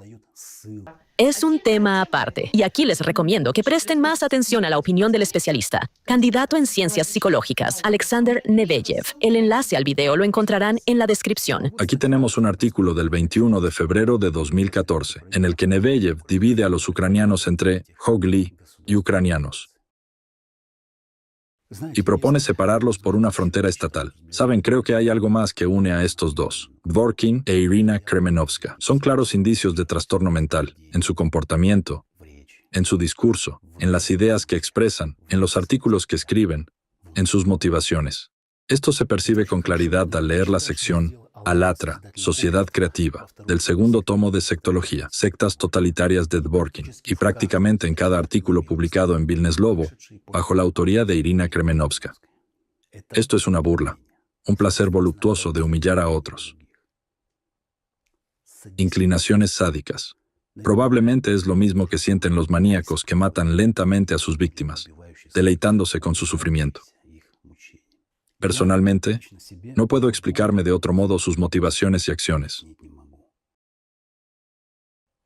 Es un tema aparte, y aquí les recomiendo que presten más atención a la opinión del especialista, candidato en ciencias psicológicas, Alexander Neveyev. El enlace al video lo encontrarán en la descripción. Aquí tenemos un artículo del 21 de febrero de 2014, en el que Neveyev divide a los ucranianos entre Hogli y ucranianos, y propone separarlos por una frontera estatal. Saben, creo que hay algo más que une a estos dos. Dvorkin e Irina Kremenovska son claros indicios de trastorno mental, en su comportamiento, en su discurso, en las ideas que expresan, en los artículos que escriben, en sus motivaciones. Esto se percibe con claridad al leer la sección Alatra, Sociedad Creativa, del segundo tomo de Sectología, Sectas Totalitarias de Dvorkin, y prácticamente en cada artículo publicado en Vilnes Lobo, bajo la autoría de Irina Kremenovska. Esto es una burla, un placer voluptuoso de humillar a otros. Inclinaciones sádicas. Probablemente es lo mismo que sienten los maníacos que matan lentamente a sus víctimas, deleitándose con su sufrimiento. Personalmente, no puedo explicarme de otro modo sus motivaciones y acciones.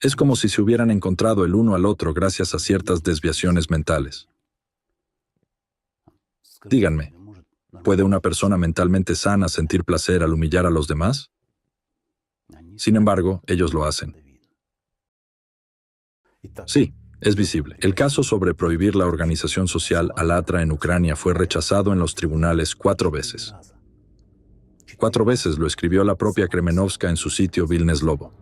Es como si se hubieran encontrado el uno al otro gracias a ciertas desviaciones mentales. Díganme, ¿puede una persona mentalmente sana sentir placer al humillar a los demás? Sin embargo, ellos lo hacen. Sí. Es visible. El caso sobre prohibir la organización social Alatra en Ucrania fue rechazado en los tribunales 4 veces. 4 veces lo escribió la propia Kremenovska en su sitio Vilnes Lobo.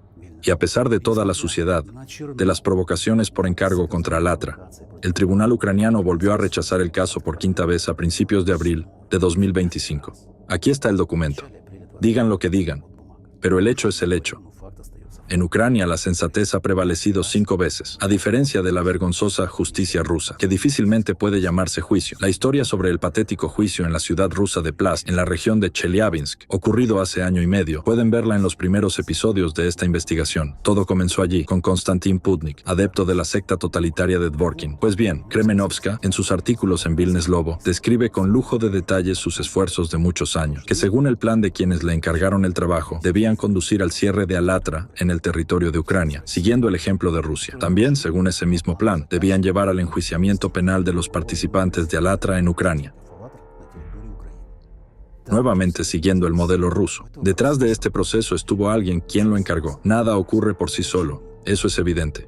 Y a pesar de toda la suciedad, de las provocaciones por encargo contra Alatra, el tribunal ucraniano volvió a rechazar el caso por 5ª vez a principios de abril de 2025. Aquí está el documento. Digan lo que digan, pero el hecho es el hecho. En Ucrania la sensatez ha prevalecido 5 veces, a diferencia de la vergonzosa justicia rusa, que difícilmente puede llamarse juicio. La historia sobre el patético juicio en la ciudad rusa de Plast, en la región de Chelyabinsk, ocurrido hace año y medio, pueden verla en los primeros episodios de esta investigación. Todo comenzó allí, con Konstantin Putnik, adepto de la secta totalitaria de Dvorkin. Pues bien, Kremenovska, en sus artículos en Vilnes Lobo, describe con lujo de detalles sus esfuerzos de muchos años, que según el plan de quienes le encargaron el trabajo, debían conducir al cierre de Alatra en el territorio de Ucrania, siguiendo el ejemplo de Rusia. También, según ese mismo plan, debían llevar al enjuiciamiento penal de los participantes de Alatra en Ucrania. Nuevamente siguiendo el modelo ruso. Detrás de este proceso estuvo alguien quien lo encargó. Nada ocurre por sí solo, eso es evidente.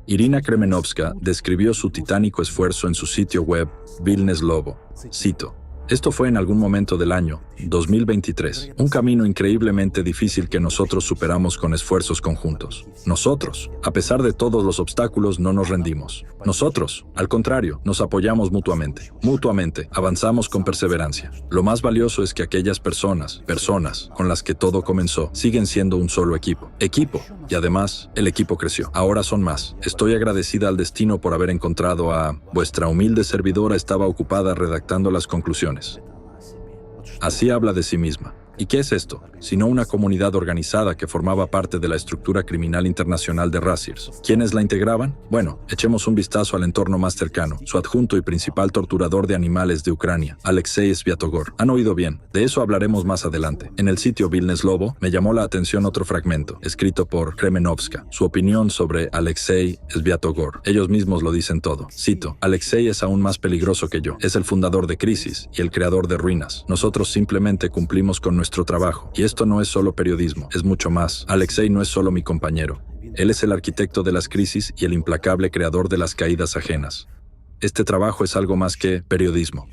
Irina Kremenovska describió su titánico esfuerzo en su sitio web, Vilnes Lobo. Cito: Esto fue en algún momento del año 2023, un camino increíblemente difícil que nosotros superamos con esfuerzos conjuntos. Nosotros, a pesar de todos los obstáculos, no nos rendimos. Nosotros, al contrario, nos apoyamos mutuamente. Mutuamente, avanzamos con perseverancia. Lo más valioso es que aquellas personas con las que todo comenzó, siguen siendo un solo equipo. Y además, el equipo creció. Ahora son más. Estoy agradecida al destino por haber encontrado a... Vuestra humilde servidora estaba ocupada redactando las conclusiones. Así habla de sí misma. ¿Y qué es esto? Sino una comunidad organizada que formaba parte de la estructura criminal internacional de Razirs. ¿Quiénes la integraban? Bueno, echemos un vistazo al entorno más cercano. Su adjunto y principal torturador de animales de Ucrania, Alexei Sviatogor. Han oído bien. De eso hablaremos más adelante. En el sitio Vilnes Lobo me llamó la atención otro fragmento, escrito por Kremenovska. Su opinión sobre Alexei Sviatogor. Ellos mismos lo dicen todo. Cito: Alexei es aún más peligroso que yo. Es el fundador de Crisis y el creador de Ruinas. Nosotros simplemente cumplimos con nuestro trabajo. Y esto no es solo periodismo, es mucho más. Alexei no es solo mi compañero. Él es el arquitecto de las crisis y el implacable creador de las caídas ajenas. Este trabajo es algo más que periodismo.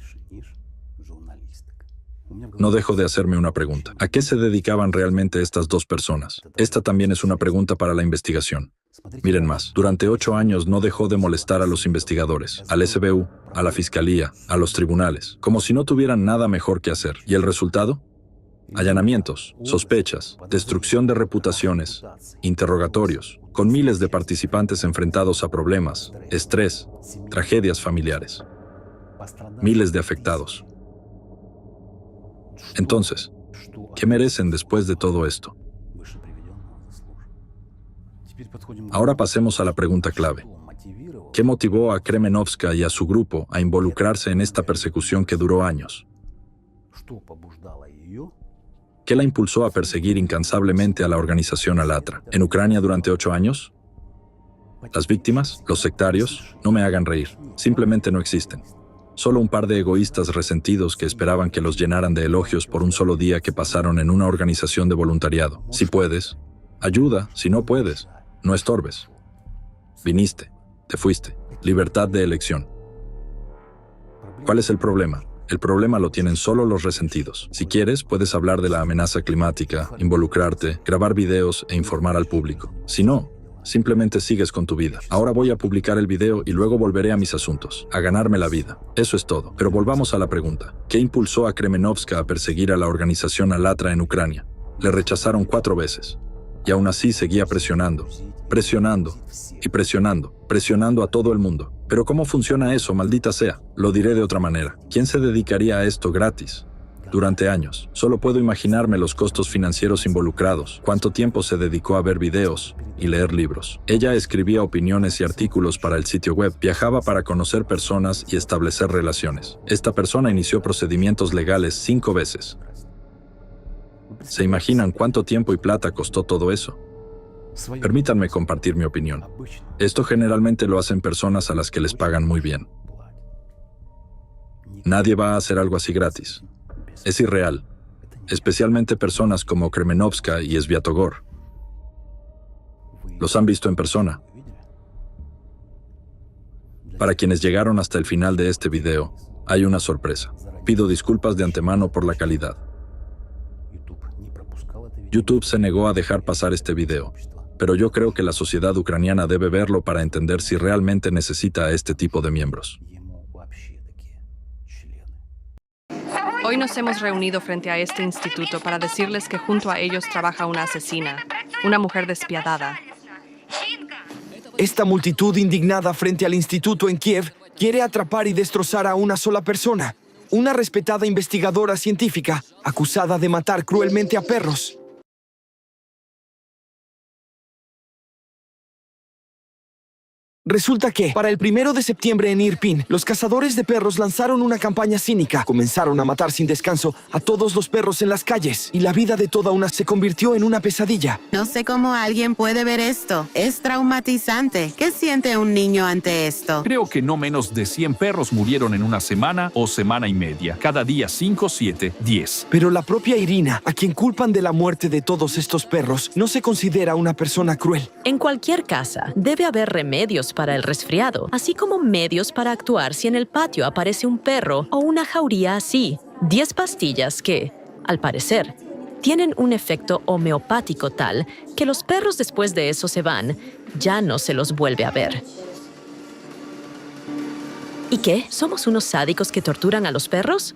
No dejo de hacerme una pregunta. ¿A qué se dedicaban realmente estas dos personas? Esta también es una pregunta para la investigación. Miren más. Durante 8 años no dejó de molestar a los investigadores, al SBU, a la fiscalía, a los tribunales, como si no tuvieran nada mejor que hacer. ¿Y el resultado? Allanamientos, sospechas, destrucción de reputaciones, interrogatorios, con miles de participantes enfrentados a problemas, estrés, tragedias familiares, miles de afectados. Entonces, ¿qué merecen después de todo esto? Ahora pasemos a la pregunta clave. ¿Qué motivó a Kremenovska y a su grupo a involucrarse en esta persecución que duró años? ¿Qué la impulsó a perseguir incansablemente a la organización Alatra? ¿En Ucrania durante 8 años? ¿Las víctimas? ¿Los sectarios? No me hagan reír. Simplemente no existen. Solo un par de egoístas resentidos que esperaban que los llenaran de elogios por un solo día que pasaron en una organización de voluntariado. Si puedes, ayuda. Si no puedes, no estorbes. Viniste, te fuiste. Libertad de elección. ¿Cuál es el problema? El problema lo tienen solo los resentidos. Si quieres, puedes hablar de la amenaza climática, involucrarte, grabar videos e informar al público. Si no, simplemente sigues con tu vida. Ahora voy a publicar el video y luego volveré a mis asuntos, a ganarme la vida. Eso es todo. Pero volvamos a la pregunta. ¿Qué impulsó a Kremenovska a perseguir a la organización Alatra en Ucrania? Le rechazaron 4 veces. Y aún así seguía presionando a todo el mundo. Pero ¿cómo funciona eso, maldita sea? Lo diré de otra manera. ¿Quién se dedicaría a esto gratis? Durante años. Solo puedo imaginarme los costos financieros involucrados, cuánto tiempo se dedicó a ver videos y leer libros. Ella escribía opiniones y artículos para el sitio web, viajaba para conocer personas y establecer relaciones. Esta persona inició procedimientos legales 5 veces. ¿Se imaginan cuánto tiempo y plata costó todo eso? Permítanme compartir mi opinión. Esto generalmente lo hacen personas a las que les pagan muy bien. Nadie va a hacer algo así gratis. Es irreal, especialmente personas como Kremenovska y Sviatogor. Los han visto en persona. Para quienes llegaron hasta el final de este video, hay una sorpresa. Pido disculpas de antemano por la calidad. YouTube se negó a dejar pasar este video, pero yo creo que la sociedad ucraniana debe verlo para entender si realmente necesita a este tipo de miembros. Hoy nos hemos reunido frente a este instituto para decirles que junto a ellos trabaja una asesina, una mujer despiadada. Esta multitud indignada frente al instituto en Kiev quiere atrapar y destrozar a una sola persona, una respetada investigadora científica acusada de matar cruelmente a perros. Resulta que, para el 1 de septiembre en Irpin, los cazadores de perros lanzaron una campaña cínica. Comenzaron a matar sin descanso a todos los perros en las calles, y la vida de toda una se convirtió en una pesadilla. No sé cómo alguien puede ver esto. Es traumatizante. ¿Qué siente un niño ante esto? Creo que no menos de 100 perros murieron en una semana o semana y media. Cada día 5, 7, 10. Pero la propia Irina, a quien culpan de la muerte de todos estos perros, no se considera una persona cruel. En cualquier casa, debe haber remedios para el resfriado, así como medios para actuar si en el patio aparece un perro o una jauría así. 10 pastillas que, al parecer, tienen un efecto homeopático tal que los perros después de eso se van, ya no se los vuelve a ver. ¿Y qué? ¿Somos unos sádicos que torturan a los perros?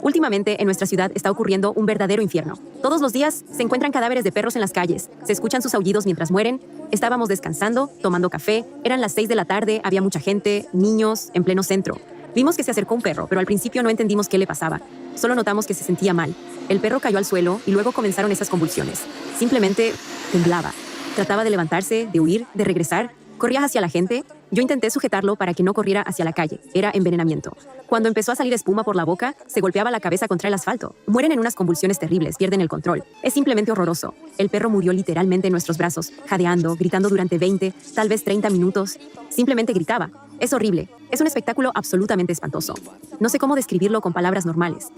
Últimamente, en nuestra ciudad está ocurriendo un verdadero infierno. Todos los días se encuentran cadáveres de perros en las calles, se escuchan sus aullidos mientras mueren. Estábamos descansando, tomando café, eran las 6 de la tarde, había mucha gente, niños, en pleno centro. Vimos que se acercó un perro, pero al principio no entendimos qué le pasaba. Solo notamos que se sentía mal. El perro cayó al suelo y luego comenzaron esas convulsiones. Simplemente temblaba. Trataba de levantarse, de huir, de regresar. Corría hacia la gente. Yo intenté sujetarlo para que no corriera hacia la calle. Era envenenamiento. Cuando empezó a salir espuma por la boca, se golpeaba la cabeza contra el asfalto. Mueren en unas convulsiones terribles, pierden el control. Es simplemente horroroso. El perro murió literalmente en nuestros brazos, jadeando, gritando durante 20, tal vez 30 minutos. Simplemente gritaba. Es horrible. Es un espectáculo absolutamente espantoso. No sé cómo describirlo con palabras normales.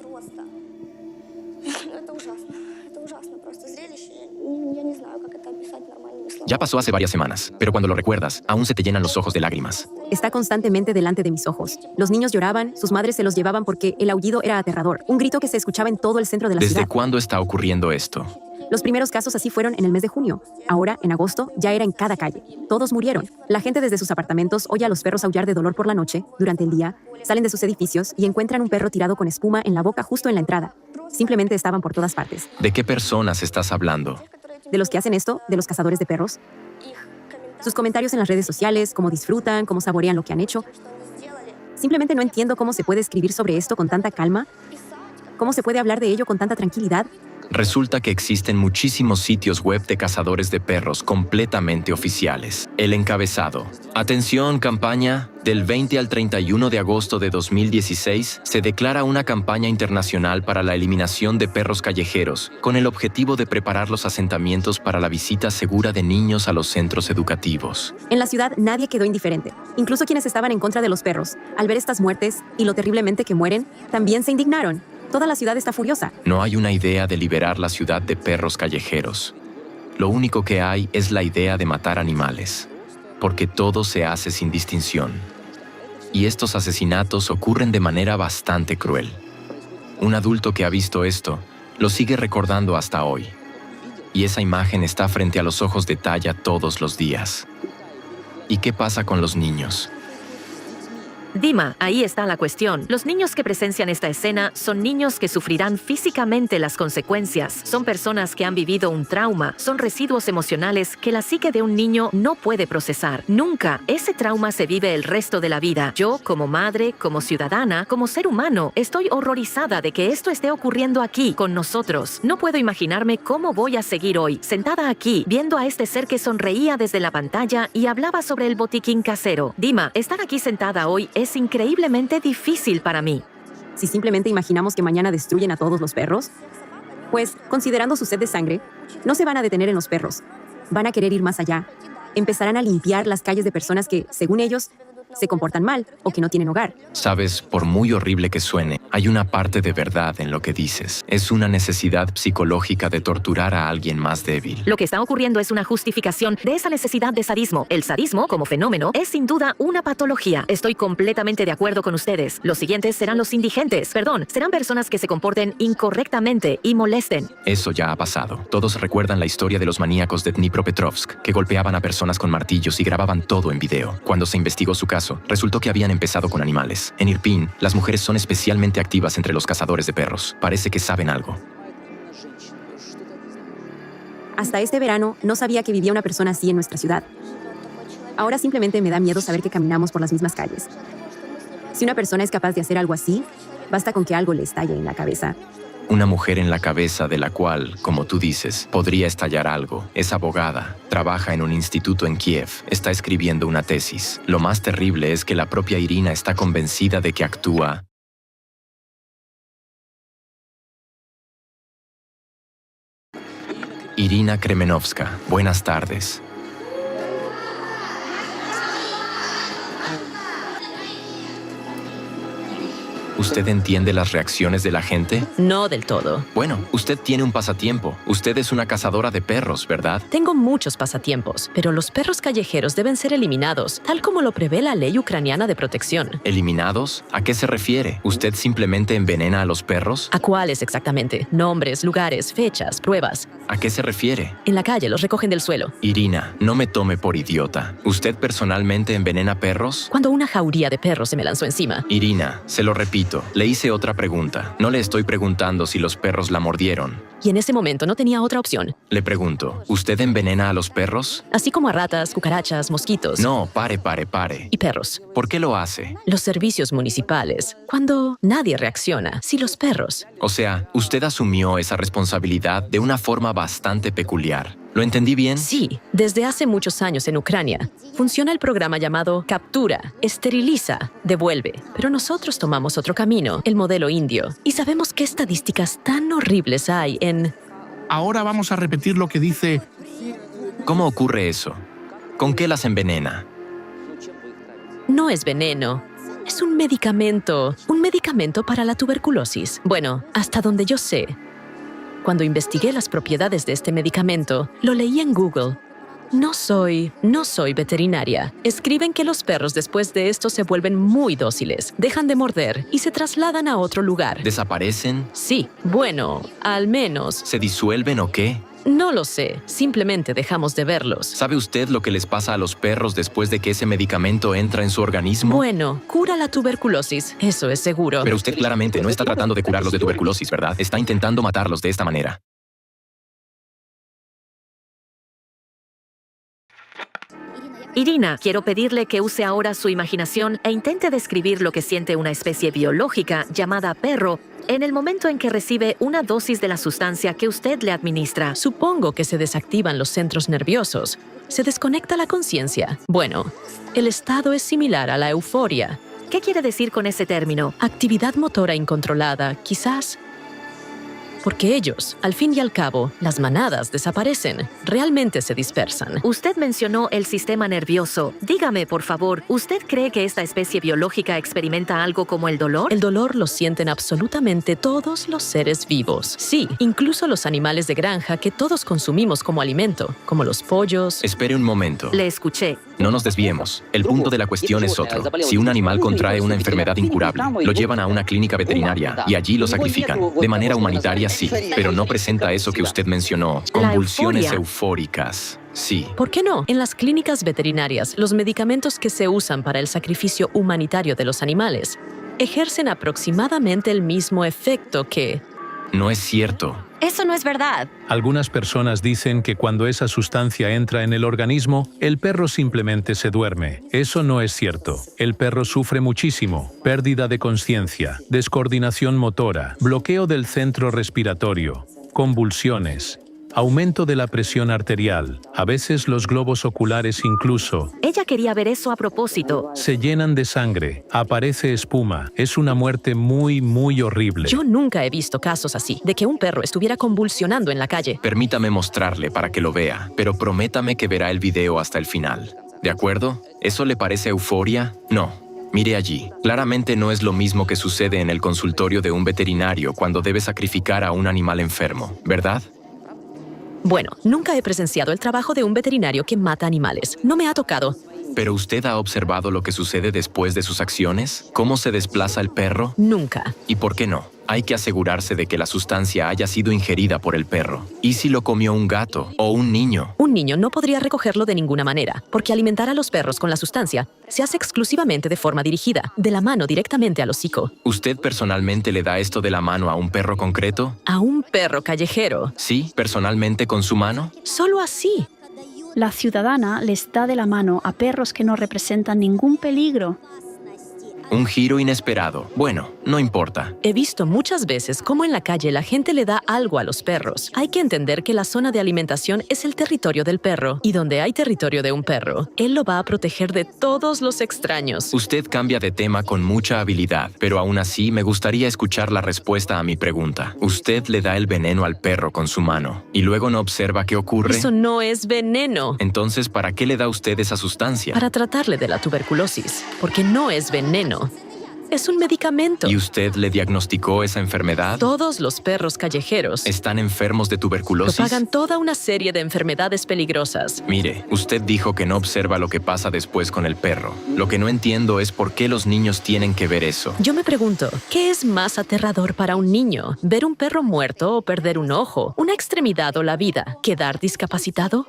Ya pasó hace varias semanas, pero cuando lo recuerdas, aún se te llenan los ojos de lágrimas. Está constantemente delante de mis ojos. Los niños lloraban, sus madres se los llevaban porque el aullido era aterrador. Un grito que se escuchaba en todo el centro de la ciudad. ¿Desde cuándo está ocurriendo esto? Los primeros casos así fueron en el mes de junio. Ahora, en agosto, ya era en cada calle. Todos murieron. La gente desde sus apartamentos oye a los perros aullar de dolor por la noche. Durante el día, salen de sus edificios y encuentran un perro tirado con espuma en la boca justo en la entrada. Simplemente estaban por todas partes. ¿De qué personas estás hablando? De los que hacen esto, de los cazadores de perros. Sus comentarios en las redes sociales, cómo disfrutan, cómo saborean lo que han hecho. Simplemente no entiendo cómo se puede escribir sobre esto con tanta calma. ¿Cómo se puede hablar de ello con tanta tranquilidad? Resulta que existen muchísimos sitios web de cazadores de perros completamente oficiales. El encabezado. Atención, campaña. Del 20 al 31 de agosto de 2016 se declara una campaña internacional para la eliminación de perros callejeros, con el objetivo de preparar los asentamientos para la visita segura de niños a los centros educativos. En la ciudad nadie quedó indiferente. Incluso quienes estaban en contra de los perros, al ver estas muertes y lo terriblemente que mueren, también se indignaron. Toda la ciudad está furiosa. No hay una idea de liberar la ciudad de perros callejeros. Lo único que hay es la idea de matar animales, porque todo se hace sin distinción. Y estos asesinatos ocurren de manera bastante cruel. Un adulto que ha visto esto lo sigue recordando hasta hoy. Y esa imagen está frente a los ojos de Taya todos los días. ¿Y qué pasa con los niños? Dima, ahí está la cuestión. Los niños que presencian esta escena son niños que sufrirán físicamente las consecuencias. Son personas que han vivido un trauma. Son residuos emocionales que la psique de un niño no puede procesar. Nunca. Ese trauma se vive el resto de la vida. Yo, como madre, como ciudadana, como ser humano, estoy horrorizada de que esto esté ocurriendo aquí, con nosotros. No puedo imaginarme cómo voy a seguir hoy, sentada aquí, viendo a este ser que sonreía desde la pantalla y hablaba sobre el botiquín casero. Dima, estar aquí sentada hoy es increíblemente difícil para mí. Si simplemente imaginamos que mañana destruyen a todos los perros, pues, considerando su sed de sangre, no se van a detener en los perros. Van a querer ir más allá. Empezarán a limpiar las calles de personas que, según ellos, se comportan mal o que no tienen hogar. Sabes, por muy horrible que suene, hay una parte de verdad en lo que dices. Es una necesidad psicológica de torturar a alguien más débil. Lo que está ocurriendo es una justificación de esa necesidad de sadismo. El sadismo, como fenómeno, es sin duda una patología. Estoy completamente de acuerdo con ustedes. Los siguientes serán los indigentes. Serán personas que se comporten incorrectamente y molesten. Eso ya ha pasado. Todos recuerdan la historia de los maníacos de Dnipropetrovsk, que golpeaban a personas con martillos y grababan todo en video. Cuando se investigó su caso, resultó que habían empezado con animales. En Irpin, las mujeres son especialmente activas entre los cazadores de perros. Parece que saben algo. Hasta este verano no sabía que vivía una persona así en nuestra ciudad. Ahora simplemente me da miedo saber que caminamos por las mismas calles. Si una persona es capaz de hacer algo así, basta con que algo le estalle en la cabeza. Una mujer en la cabeza de la cual, como tú dices, podría estallar algo. Es abogada, trabaja en un instituto en Kiev, está escribiendo una tesis. Lo más terrible es que la propia Irina está convencida de que actúa. Irina Kremenovska, buenas tardes. ¿Usted entiende las reacciones de la gente? No del todo. Bueno, usted tiene un pasatiempo. Usted es una cazadora de perros, ¿verdad? Tengo muchos pasatiempos, pero los perros callejeros deben ser eliminados, tal como lo prevé la ley ucraniana de protección. ¿Eliminados? ¿A qué se refiere? ¿Usted simplemente envenena a los perros? ¿A cuáles exactamente? Nombres, lugares, fechas, pruebas. ¿A qué se refiere? En la calle los recogen del suelo. Irina, no me tome por idiota. ¿Usted personalmente envenena perros? Cuando una jauría de perros se me lanzó encima. Irina, se lo repito, le hice otra pregunta. No le estoy preguntando si los perros la mordieron. Y en ese momento no tenía otra opción. Le pregunto, ¿usted envenena a los perros? Así como a ratas, cucarachas, mosquitos. No, pare. Y perros. ¿Por qué lo hace? Los servicios municipales. Cuando nadie reacciona. Si los perros. O sea, usted asumió esa responsabilidad de una forma bastante peculiar. ¿Lo entendí bien? Sí, desde hace muchos años en Ucrania funciona el programa llamado Captura, Esteriliza, Devuelve. Pero nosotros tomamos otro camino, el modelo indio. Y sabemos qué estadísticas tan horribles hay en... Ahora vamos a repetir lo que dice... ¿Cómo ocurre eso? ¿Con qué las envenena? No es veneno. Es un medicamento para la tuberculosis. Bueno, hasta donde yo sé. Cuando investigué las propiedades de este medicamento, lo leí en Google. No soy veterinaria. Escriben que los perros después de esto se vuelven muy dóciles, dejan de morder y se trasladan a otro lugar. ¿Desaparecen? Sí, bueno, al menos. ¿Se disuelven o qué? No lo sé, simplemente dejamos de verlos. ¿Sabe usted lo que les pasa a los perros después de que ese medicamento entra en su organismo? Bueno, cura la tuberculosis, eso es seguro. Pero usted claramente no está tratando de curarlos de tuberculosis, ¿verdad? Está intentando matarlos de esta manera. Irina, quiero pedirle que use ahora su imaginación e intente describir lo que siente una especie biológica llamada perro en el momento en que recibe una dosis de la sustancia que usted le administra. Supongo que se desactivan los centros nerviosos. Se desconecta la conciencia. Bueno, el estado es similar a la euforia. ¿Qué quiere decir con ese término? Actividad motora incontrolada, quizás. Porque ellos, al fin y al cabo, las manadas desaparecen, realmente se dispersan. Usted mencionó el sistema nervioso. Dígame, por favor, ¿usted cree que esta especie biológica experimenta algo como el dolor? El dolor lo sienten absolutamente todos los seres vivos. Sí, incluso los animales de granja que todos consumimos como alimento, como los pollos. Espere un momento. Le escuché. No nos desviemos. El punto de la cuestión es otro. Si un animal contrae una enfermedad incurable, lo llevan a una clínica veterinaria y allí lo sacrifican. De manera humanitaria, sí, pero no presenta eso que usted mencionó, convulsiones eufóricas. Sí. ¿Por qué no? En las clínicas veterinarias, los medicamentos que se usan para el sacrificio humanitario de los animales ejercen aproximadamente el mismo efecto que... No es cierto. Eso no es verdad. Algunas personas dicen que cuando esa sustancia entra en el organismo, el perro simplemente se duerme. Eso no es cierto. El perro sufre muchísimo. Pérdida de conciencia, descoordinación motora, bloqueo del centro respiratorio, convulsiones, aumento de la presión arterial, a veces los globos oculares incluso. Ella quería ver eso a propósito. Se llenan de sangre, aparece espuma. Es una muerte muy, muy horrible. Yo nunca he visto casos así, de que un perro estuviera convulsionando en la calle. Permítame mostrarle para que lo vea, pero prométame que verá el video hasta el final. ¿De acuerdo? ¿Eso le parece euforia? No. Mire allí. Claramente no es lo mismo que sucede en el consultorio de un veterinario cuando debe sacrificar a un animal enfermo, ¿verdad? Bueno, nunca he presenciado el trabajo de un veterinario que mata animales. No me ha tocado. ¿Pero usted ha observado lo que sucede después de sus acciones? ¿Cómo se desplaza el perro? Nunca. ¿Y por qué no? Hay que asegurarse de que la sustancia haya sido ingerida por el perro. ¿Y si lo comió un gato o un niño? Un niño no podría recogerlo de ninguna manera, porque alimentar a los perros con la sustancia se hace exclusivamente de forma dirigida, de la mano directamente al hocico. ¿Usted personalmente le da esto de la mano a un perro concreto? ¿A un perro callejero? ¿Sí? ¿Personalmente con su mano? Solo así. La ciudadana les da de la mano a perros que no representan ningún peligro. Un giro inesperado. Bueno, no importa. He visto muchas veces cómo en la calle la gente le da algo a los perros. Hay que entender que la zona de alimentación es el territorio del perro. Y donde hay territorio de un perro, él lo va a proteger de todos los extraños. Usted cambia de tema con mucha habilidad, pero aún así me gustaría escuchar la respuesta a mi pregunta. Usted le da el veneno al perro con su mano y luego no observa qué ocurre. Eso no es veneno. Entonces, ¿para qué le da usted esa sustancia? Para tratarle de la tuberculosis, porque no es veneno. Es un medicamento. ¿Y usted le diagnosticó esa enfermedad? Todos los perros callejeros ¿Están enfermos de tuberculosis? propagan toda una serie de enfermedades peligrosas. Mire, usted dijo que no observa lo que pasa después con el perro. Lo que no entiendo es por qué los niños tienen que ver eso. Yo me pregunto, ¿qué es más aterrador para un niño? ¿Ver un perro muerto o perder un ojo, una extremidad o la vida? ¿Quedar discapacitado?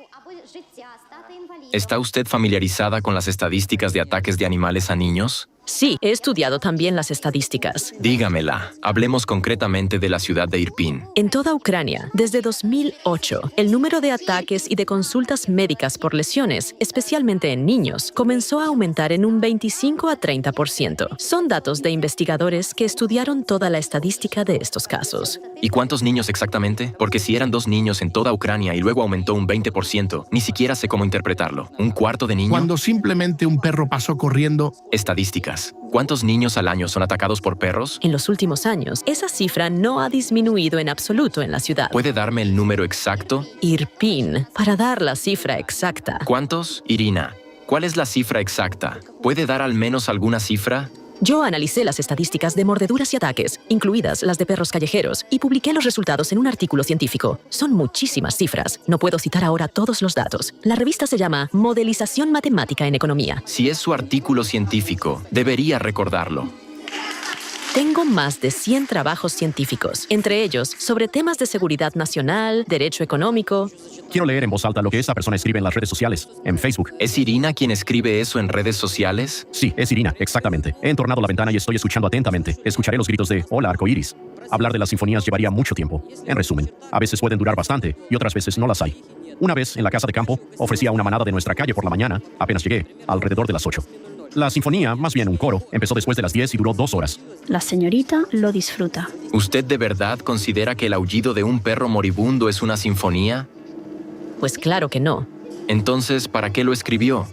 ¿Está usted familiarizada con las estadísticas de ataques de animales a niños? Sí, he estudiado también las estadísticas. Dígamela. Hablemos concretamente de la ciudad de Irpin. En toda Ucrania, desde 2008, el número de ataques y de consultas médicas por lesiones, especialmente en niños, comenzó a aumentar en un 25 a 30%. Son datos de investigadores que estudiaron toda la estadística de estos casos. ¿Y cuántos niños exactamente? Porque si eran 2 niños en toda Ucrania y luego aumentó un 20%, ni siquiera sé cómo interpretarlo. ¿Un cuarto de niño? Cuando simplemente un perro pasó corriendo. Estadísticas. ¿Cuántos niños al año son atacados por perros? En los últimos años, esa cifra no ha disminuido en absoluto en la ciudad. ¿Puede darme el número exacto? Irpin, para dar la cifra exacta. ¿Cuántos? Irina, ¿cuál es la cifra exacta? ¿Puede dar al menos alguna cifra? Yo analicé las estadísticas de mordeduras y ataques, incluidas las de perros callejeros, y publiqué los resultados en un artículo científico. Son muchísimas cifras. No puedo citar ahora todos los datos. La revista se llama Modelización Matemática en Economía. Si es su artículo científico, debería recordarlo. Tengo más de 100 trabajos científicos, entre ellos sobre temas de seguridad nacional, derecho económico. Quiero leer en voz alta lo que esa persona escribe en las redes sociales, en Facebook. ¿Es Irina quien escribe eso en redes sociales? Sí, es Irina, exactamente. He entornado la ventana y estoy escuchando atentamente. Escucharé los gritos de «Hola, arcoíris». Hablar de las sinfonías llevaría mucho tiempo. En resumen, a veces pueden durar bastante y otras veces no las hay. Una vez, en la casa de campo, ofrecía una manada de nuestra calle por la mañana. Apenas llegué, alrededor de las 8. La sinfonía, más bien un coro, empezó después de las 10 y duró 2 horas. La señorita lo disfruta. ¿Usted de verdad considera que el aullido de un perro moribundo es una sinfonía? Pues claro que no. Entonces, ¿para qué lo escribió?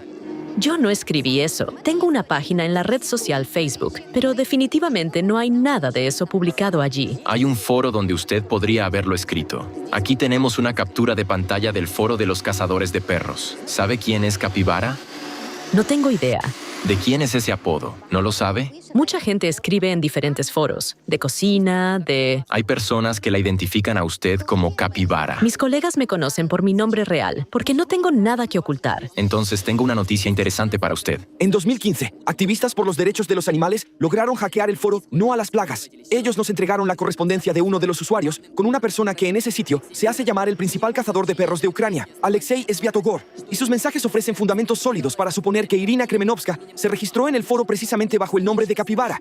Yo no escribí eso. Tengo una página en la red social Facebook, pero definitivamente no hay nada de eso publicado allí. Hay un foro donde usted podría haberlo escrito. Aquí tenemos una captura de pantalla del foro de los cazadores de perros. ¿Sabe quién es Capibara? No tengo idea. ¿De quién es ese apodo? ¿No lo sabe? Mucha gente escribe en diferentes foros, de cocina, de... Hay personas que la identifican a usted como Capibara. Mis colegas me conocen por mi nombre real, porque no tengo nada que ocultar. Entonces tengo una noticia interesante para usted. En 2015, activistas por los derechos de los animales lograron hackear el foro No a las Plagas. Ellos nos entregaron la correspondencia de uno de los usuarios con una persona que en ese sitio se hace llamar el principal cazador de perros de Ucrania, Alexei Sviatogor, y sus mensajes ofrecen fundamentos sólidos para suponer que Irina Kremenovska se registró en el foro precisamente bajo el nombre de Capibara.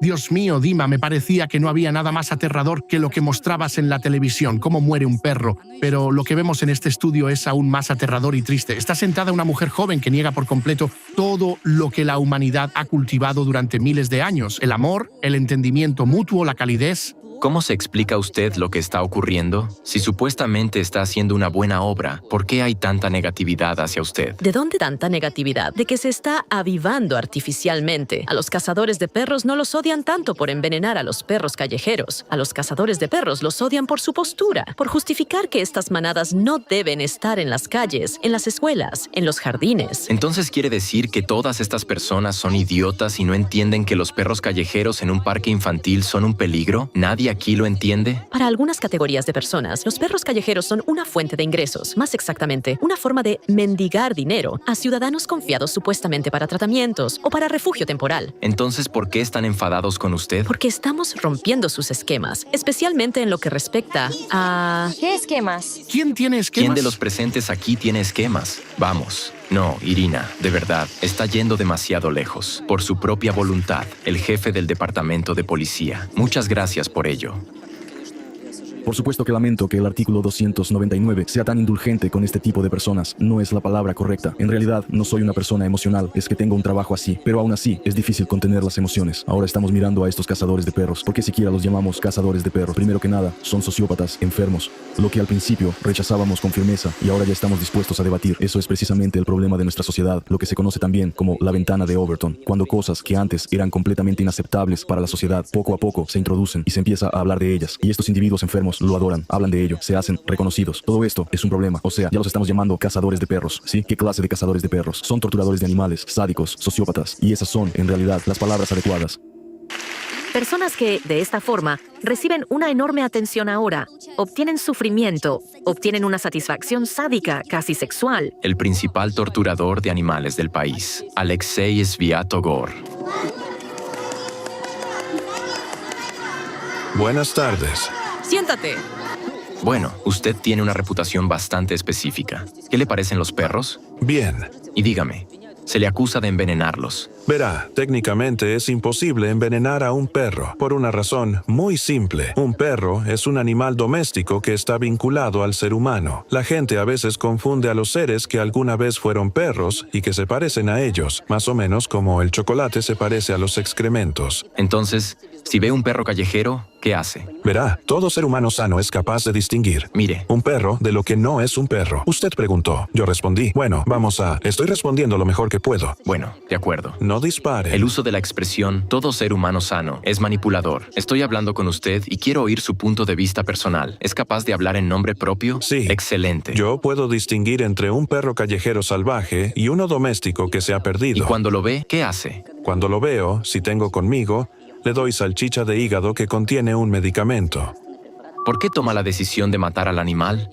Dios mío, Dima, me parecía que no había nada más aterrador que lo que mostrabas en la televisión, cómo muere un perro. Pero lo que vemos en este estudio es aún más aterrador y triste. Está sentada una mujer joven que niega por completo todo lo que la humanidad ha cultivado durante miles de años. El amor, el entendimiento mutuo, la calidez. ¿Cómo se explica usted lo que está ocurriendo? Si supuestamente está haciendo una buena obra, ¿por qué hay tanta negatividad hacia usted? ¿De dónde tanta negatividad? De que se está avivando artificialmente. A los cazadores de perros no los odian tanto por envenenar a los perros callejeros. A los cazadores de perros los odian por su postura, por justificar que estas manadas no deben estar en las calles, en las escuelas, en los jardines. Entonces quiere decir que todas estas personas son idiotas y no entienden que los perros callejeros en un parque infantil son un peligro. ¿Nadie aquí lo entiende? Para algunas categorías de personas, los perros callejeros son una fuente de ingresos, más exactamente, una forma de mendigar dinero a ciudadanos confiados supuestamente para tratamientos o para refugio temporal. Entonces, ¿por qué están enfadados con usted? Porque estamos rompiendo sus esquemas, especialmente en lo que respecta a... ¿Qué esquemas? ¿Quién tiene esquemas? ¿Quién de los presentes aquí tiene esquemas? Vamos. No, Irina, de verdad, está yendo demasiado lejos. Por su propia voluntad, el jefe del departamento de policía. Muchas gracias por ello. Por supuesto que lamento que el artículo 299 sea tan indulgente con este tipo de personas. No es la palabra correcta. En realidad, no soy una persona emocional, es que tengo un trabajo así. Pero aún así, es difícil contener las emociones. Ahora estamos mirando a estos cazadores de perros. ¿Por qué siquiera los llamamos cazadores de perros? Primero que nada, son sociópatas, enfermos. Lo que al principio rechazábamos con firmeza y ahora ya estamos dispuestos a debatir. Eso es precisamente el problema de nuestra sociedad, lo que se conoce también como la ventana de Overton. Cuando cosas que antes eran completamente inaceptables para la sociedad, poco a poco se introducen y se empieza a hablar de ellas. Y estos individuos enfermos lo adoran, hablan de ello, se hacen reconocidos. Todo esto es un problema. O sea, ya los estamos llamando cazadores de perros, ¿sí? ¿Qué clase de cazadores de perros? Son torturadores de animales, sádicos, sociópatas. Y esas son, en realidad, las palabras adecuadas. Personas que, de esta forma, reciben una enorme atención ahora, obtienen sufrimiento, obtienen una satisfacción sádica, casi sexual. El principal torturador de animales del país, Alexei Sviatogor. Buenas tardes. Siéntate. Bueno, usted tiene una reputación bastante específica. ¿Qué le parecen los perros? Bien. Y dígame, se le acusa de envenenarlos. Verá, técnicamente es imposible envenenar a un perro, por una razón muy simple. Un perro es un animal doméstico que está vinculado al ser humano. La gente a veces confunde a los seres que alguna vez fueron perros y que se parecen a ellos, más o menos como el chocolate se parece a los excrementos. Entonces, si ve un perro callejero, ¿qué hace? Verá, todo ser humano sano es capaz de distinguir. Mire, un perro de lo que no es un perro. Usted preguntó, yo respondí. Bueno, estoy respondiendo lo mejor que puedo. Bueno, de acuerdo. No dispare. El uso de la expresión todo ser humano sano es manipulador. Estoy hablando con usted y quiero oír su punto de vista personal. ¿Es capaz de hablar en nombre propio? Sí. Excelente. Yo puedo distinguir entre un perro callejero salvaje y uno doméstico que se ha perdido. ¿Y cuando lo ve, qué hace? Cuando lo veo, si tengo conmigo, le doy salchicha de hígado que contiene un medicamento. ¿Por qué toma la decisión de matar al animal?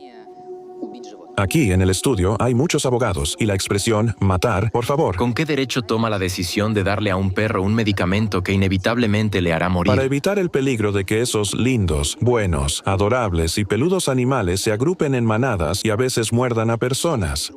Aquí, en el estudio, hay muchos abogados y la expresión matar, por favor. ¿Con qué derecho toma la decisión de darle a un perro un medicamento que inevitablemente le hará morir? Para evitar el peligro de que esos lindos, buenos, adorables y peludos animales se agrupen en manadas y a veces muerdan a personas.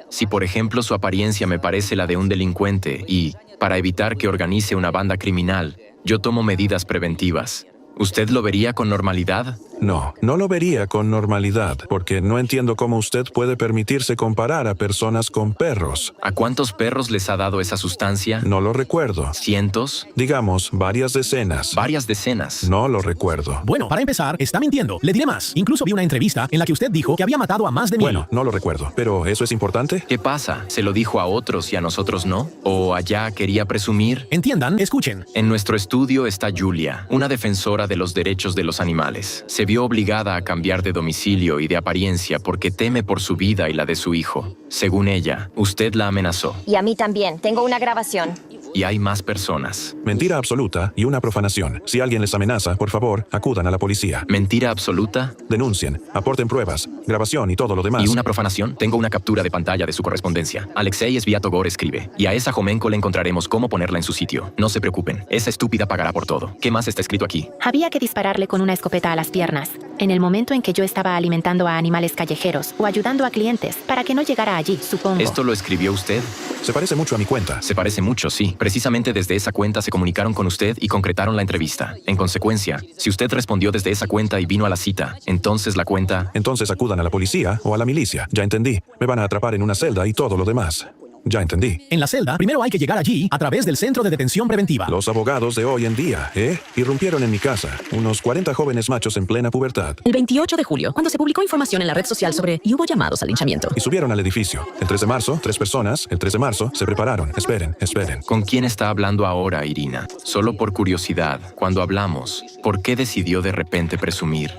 Si, por ejemplo, su apariencia me parece la de un delincuente y, para evitar que organice una banda criminal, yo tomo medidas preventivas, ¿usted lo vería con normalidad? No, no lo vería con normalidad, porque no entiendo cómo usted puede permitirse comparar a personas con perros. ¿A cuántos perros les ha dado esa sustancia? No lo recuerdo. ¿Cientos? Digamos, varias decenas. ¿Varias decenas? No lo recuerdo. Bueno, para empezar, está mintiendo. Le diré más. Incluso vi una entrevista en la que usted dijo que había matado a más de 1000. Bueno, no lo recuerdo. ¿Pero eso es importante? ¿Qué pasa? ¿Se lo dijo a otros y a nosotros no? ¿O allá quería presumir? Entiendan, escuchen. En nuestro estudio está Julia, una defensora de los derechos de los animales. Se vio obligada a cambiar de domicilio y de apariencia porque teme por su vida y la de su hijo. Según ella, usted la amenazó. Y a mí también. Tengo una grabación. Y hay más personas. Mentira absoluta y una profanación. Si alguien les amenaza, por favor, acudan a la policía. ¿Mentira absoluta? Denuncien, aporten pruebas, grabación y todo lo demás. ¿Y una profanación? Tengo una captura de pantalla de su correspondencia. Alexei Sviatogor escribe, y a esa jomenco le encontraremos cómo ponerla en su sitio. No se preocupen, esa estúpida pagará por todo. ¿Qué más está escrito aquí? Había que dispararle con una escopeta a las piernas, en el momento en que yo estaba alimentando a animales callejeros o ayudando a clientes, para que no llegara allí, supongo. ¿Esto lo escribió usted? Se parece mucho a mi cuenta. Se parece mucho, sí. Precisamente desde esa cuenta se comunicaron con usted y concretaron la entrevista. En consecuencia, si usted respondió desde esa cuenta y vino a la cita, entonces la cuenta... Entonces acudan a la policía o a la milicia. Ya entendí. Me van a atrapar en una celda y todo lo demás. Ya entendí. En la celda, primero hay que llegar allí a través del Centro de Detención Preventiva. Los abogados de hoy en día, irrumpieron en mi casa. Unos 40 jóvenes machos en plena pubertad. El 28 de julio, cuando se publicó información en la red social sobre y hubo llamados al linchamiento. Y subieron al edificio. El 3 de marzo, 3 personas. El 3 de marzo, se prepararon. Esperen. ¿Con quién está hablando ahora, Irina? Solo por curiosidad, cuando hablamos, ¿por qué decidió de repente presumir?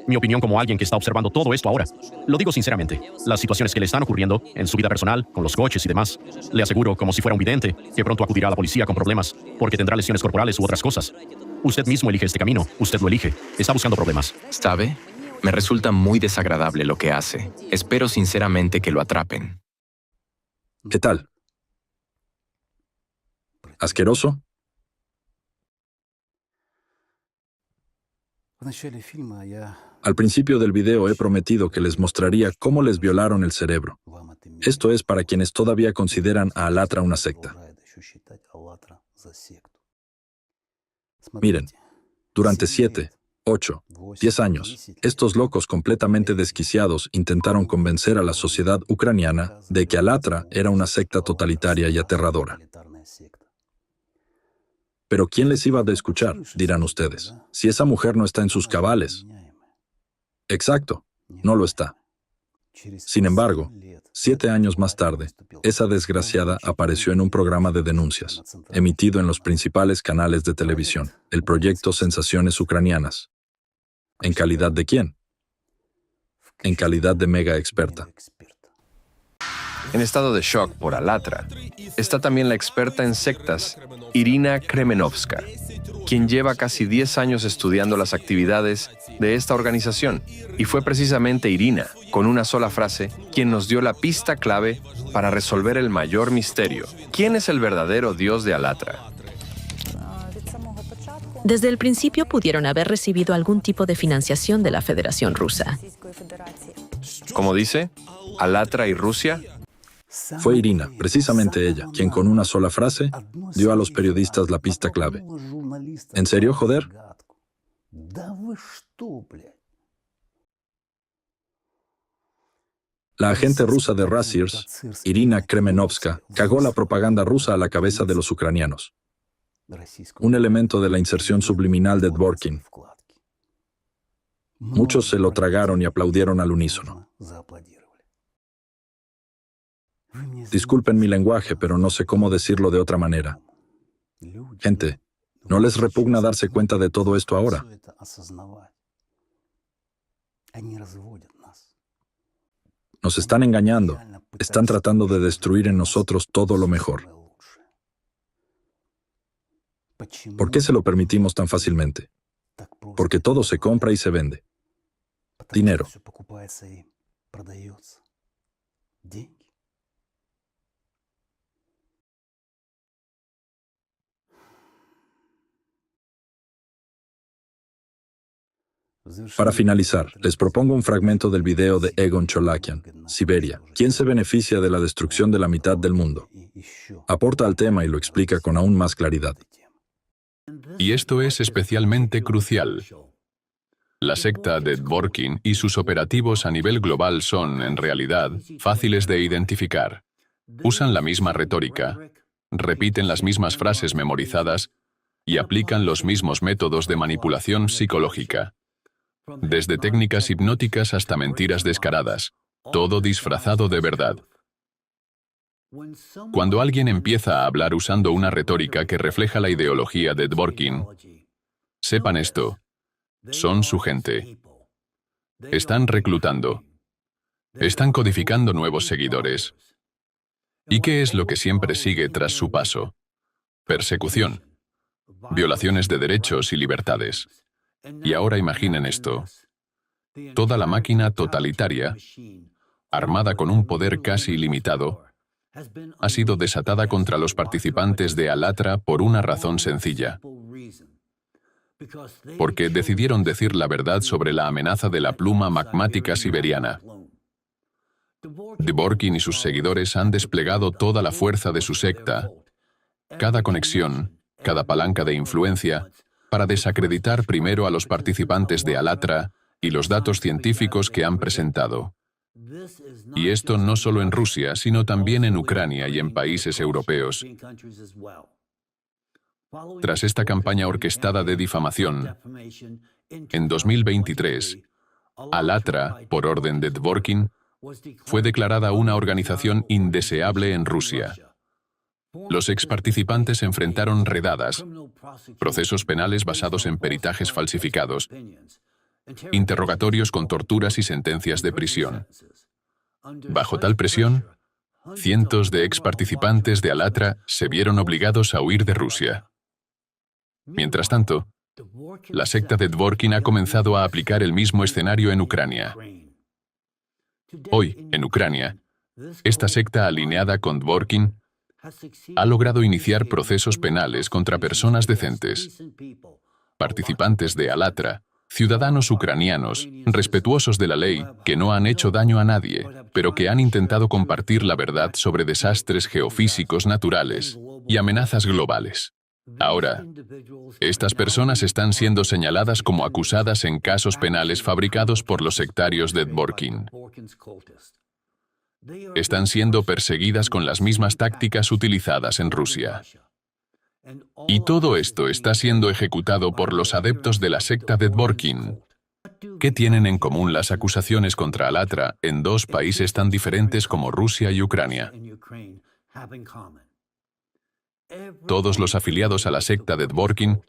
Mi opinión como alguien que está observando todo esto ahora. Lo digo sinceramente. Las situaciones que le están ocurriendo en su vida personal, con los coches y demás, le aseguro, como si fuera un vidente, que pronto acudirá a la policía con problemas, porque tendrá lesiones corporales u otras cosas. Usted mismo elige este camino. Usted lo elige. Está buscando problemas. ¿Sabe? Me resulta muy desagradable lo que hace. Espero sinceramente que lo atrapen. ¿Qué tal? ¿Asqueroso? Al principio del video he prometido que les mostraría cómo les violaron el cerebro. Esto es para quienes todavía consideran a Alatra una secta. Miren, durante 7, 8, 10 años, estos locos completamente desquiciados intentaron convencer a la sociedad ucraniana de que Alatra era una secta totalitaria y aterradora. Pero ¿quién les iba a escuchar? Dirán ustedes. Si esa mujer no está en sus cabales. Exacto, no lo está. Sin embargo, 7 años más tarde, esa desgraciada apareció en un programa de denuncias, emitido en los principales canales de televisión, el proyecto Sensaciones Ucranianas. ¿En calidad de quién? En calidad de mega experta. En estado de shock por Alatra, está también la experta en sectas, Irina Kremenovska, quien lleva casi 10 años estudiando las actividades de esta organización. Y fue precisamente Irina, con una sola frase, quien nos dio la pista clave para resolver el mayor misterio. ¿Quién es el verdadero dios de Alatra? Desde el principio pudieron haber recibido algún tipo de financiación de la Federación Rusa. Como dice, Alatra y Rusia. Fue Irina, precisamente ella, quien con una sola frase dio a los periodistas la pista clave. ¿En serio, joder? La agente rusa de Razirs, Irina Kremenovska, cagó la propaganda rusa a la cabeza de los ucranianos. Un elemento de la inserción subliminal de Dvorkin. Muchos se lo tragaron y aplaudieron al unísono. Disculpen mi lenguaje, pero no sé cómo decirlo de otra manera. Gente, ¿no les repugna darse cuenta de todo esto ahora? Nos están engañando. Están tratando de destruir en nosotros todo lo mejor. ¿Por qué se lo permitimos tan fácilmente? Porque todo se compra y se vende. Dinero. Para finalizar, les propongo un fragmento del video de Egon Cholakian, Siberia. ¿Quién se beneficia de la destrucción de la mitad del mundo? Aporta al tema y lo explica con aún más claridad. Y esto es especialmente crucial. La secta de Dvorkin y sus operativos a nivel global son, en realidad, fáciles de identificar. Usan la misma retórica, repiten las mismas frases memorizadas y aplican los mismos métodos de manipulación psicológica. Desde técnicas hipnóticas hasta mentiras descaradas, todo disfrazado de verdad. Cuando alguien empieza a hablar usando una retórica que refleja la ideología de Dvorkin, sepan esto, son su gente. Están reclutando. Están codificando nuevos seguidores. ¿Y qué es lo que siempre sigue tras su paso? Persecución, violaciones de derechos y libertades. Y ahora imaginen esto. Toda la máquina totalitaria, armada con un poder casi ilimitado, ha sido desatada contra los participantes de Alatra por una razón sencilla. Porque decidieron decir la verdad sobre la amenaza de la pluma magmática siberiana. Dvorkin y sus seguidores han desplegado toda la fuerza de su secta, cada conexión, cada palanca de influencia, para desacreditar primero a los participantes de Alatra y los datos científicos que han presentado. Y esto no solo en Rusia, sino también en Ucrania y en países europeos. Tras esta campaña orquestada de difamación, en 2023, Alatra, por orden de Dvorkin, fue declarada una organización indeseable en Rusia. Los exparticipantes enfrentaron redadas, procesos penales basados en peritajes falsificados, interrogatorios con torturas y sentencias de prisión. Bajo tal presión, cientos de exparticipantes de Alatra se vieron obligados a huir de Rusia. Mientras tanto, la secta de Dvorkin ha comenzado a aplicar el mismo escenario en Ucrania. Hoy, en Ucrania, esta secta alineada con Dvorkin ha logrado iniciar procesos penales contra personas decentes, participantes de Alatra, ciudadanos ucranianos, respetuosos de la ley, que no han hecho daño a nadie, pero que han intentado compartir la verdad sobre desastres geofísicos naturales y amenazas globales. Ahora, estas personas están siendo señaladas como acusadas en casos penales fabricados por los sectarios de Dvorkin. Están siendo perseguidas con las mismas tácticas utilizadas en Rusia. Y todo esto está siendo ejecutado por los adeptos de la secta de Dvorkin. ¿Qué tienen en común las acusaciones contra Alatra en dos países tan diferentes como Rusia y Ucrania? Todos los afiliados a la secta de Dvorkin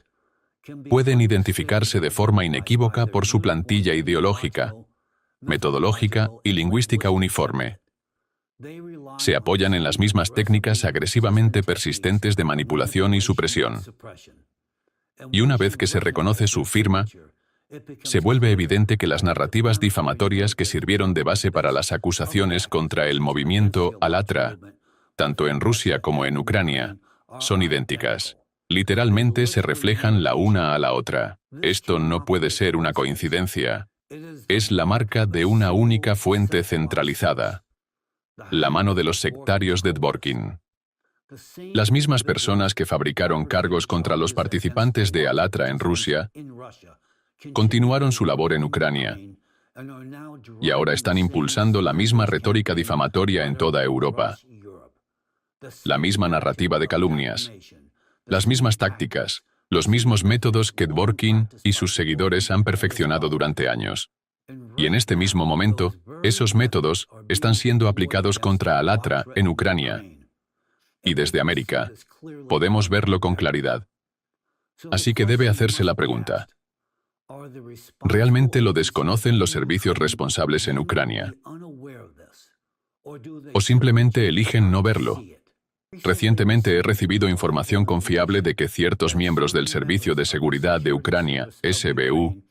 pueden identificarse de forma inequívoca por su plantilla ideológica, metodológica y lingüística uniforme. Se apoyan en las mismas técnicas agresivamente persistentes de manipulación y supresión. Y una vez que se reconoce su firma, se vuelve evidente que las narrativas difamatorias que sirvieron de base para las acusaciones contra el movimiento Alatra, tanto en Rusia como en Ucrania, son idénticas. Literalmente se reflejan la una a la otra. Esto no puede ser una coincidencia. Es la marca de una única fuente centralizada, la mano de los sectarios de Dvorkin. Las mismas personas que fabricaron cargos contra los participantes de Alatra en Rusia continuaron su labor en Ucrania y ahora están impulsando la misma retórica difamatoria en toda Europa, la misma narrativa de calumnias, las mismas tácticas, los mismos métodos que Dvorkin y sus seguidores han perfeccionado durante años. Y en este mismo momento, esos métodos están siendo aplicados contra Alatra en Ucrania. Y desde América, podemos verlo con claridad. Así que debe hacerse la pregunta: ¿realmente lo desconocen los servicios responsables en Ucrania? ¿O simplemente eligen no verlo? Recientemente he recibido información confiable de que ciertos miembros del Servicio de Seguridad de Ucrania, SBU,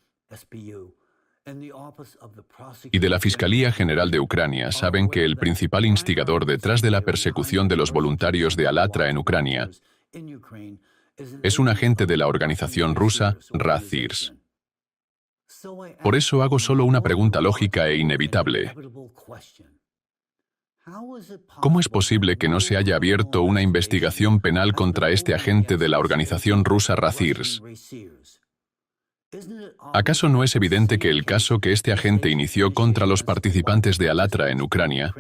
y de la Fiscalía General de Ucrania saben que el principal instigador detrás de la persecución de los voluntarios de Alatra en Ucrania es un agente de la organización rusa Razirs. Por eso hago solo una pregunta lógica e inevitable. ¿Cómo es posible que no se haya abierto una investigación penal contra este agente de la organización rusa Razirs? ¿Acaso no es evidente que el caso que este agente inició contra los participantes de Alatra en Ucrania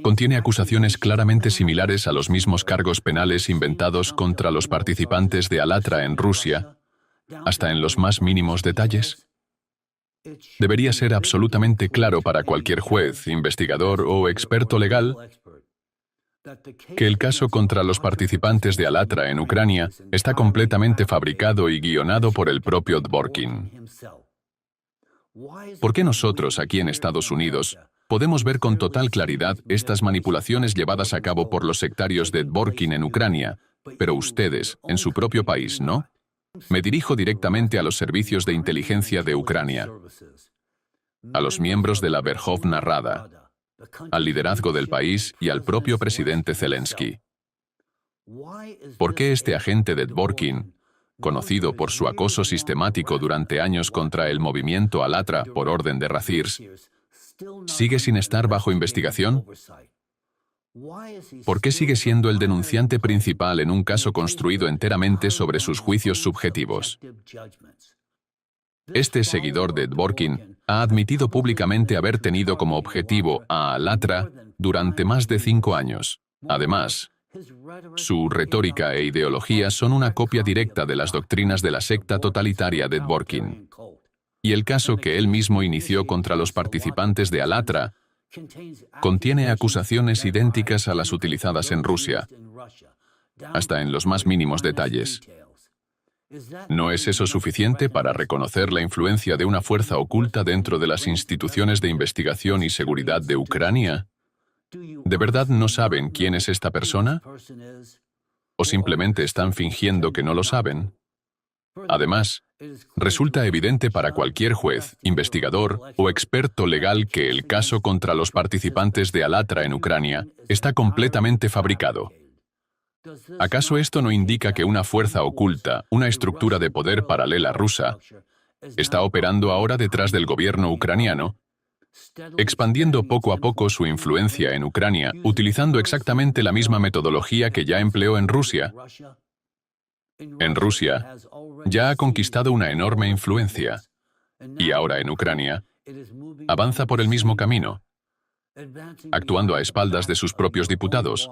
contiene acusaciones claramente similares a los mismos cargos penales inventados contra los participantes de Alatra en Rusia, hasta en los más mínimos detalles? Debería ser absolutamente claro para cualquier juez, investigador o experto legal que el caso contra los participantes de Alatra en Ucrania está completamente fabricado y guionado por el propio Dvorkin. ¿Por qué nosotros, aquí en Estados Unidos, podemos ver con total claridad estas manipulaciones llevadas a cabo por los sectarios de Dvorkin en Ucrania, pero ustedes, en su propio país, no? Me dirijo directamente a los servicios de inteligencia de Ucrania, a los miembros de la Verkhovna Rada, al liderazgo del país y al propio presidente Zelensky. ¿Por qué este agente de Dvorkin, conocido por su acoso sistemático durante años contra el movimiento Alatra por orden de Razirs, sigue sin estar bajo investigación? ¿Por qué sigue siendo el denunciante principal en un caso construido enteramente sobre sus juicios subjetivos? Este seguidor de Dvorkin ha admitido públicamente haber tenido como objetivo a Alatra durante más de 5 años. Además, su retórica e ideología son una copia directa de las doctrinas de la secta totalitaria de Dvorkin. Y el caso que él mismo inició contra los participantes de Alatra contiene acusaciones idénticas a las utilizadas en Rusia, hasta en los más mínimos detalles. ¿No es eso suficiente para reconocer la influencia de una fuerza oculta dentro de las instituciones de investigación y seguridad de Ucrania? ¿De verdad no saben quién es esta persona? ¿O simplemente están fingiendo que no lo saben? Además, resulta evidente para cualquier juez, investigador o experto legal que el caso contra los participantes de Alatra en Ucrania está completamente fabricado. ¿Acaso esto no indica que una fuerza oculta, una estructura de poder paralela rusa, está operando ahora detrás del gobierno ucraniano, expandiendo poco a poco su influencia en Ucrania, utilizando exactamente la misma metodología que ya empleó en Rusia? En Rusia, ya ha conquistado una enorme influencia, y ahora en Ucrania, avanza por el mismo camino, actuando a espaldas de sus propios diputados,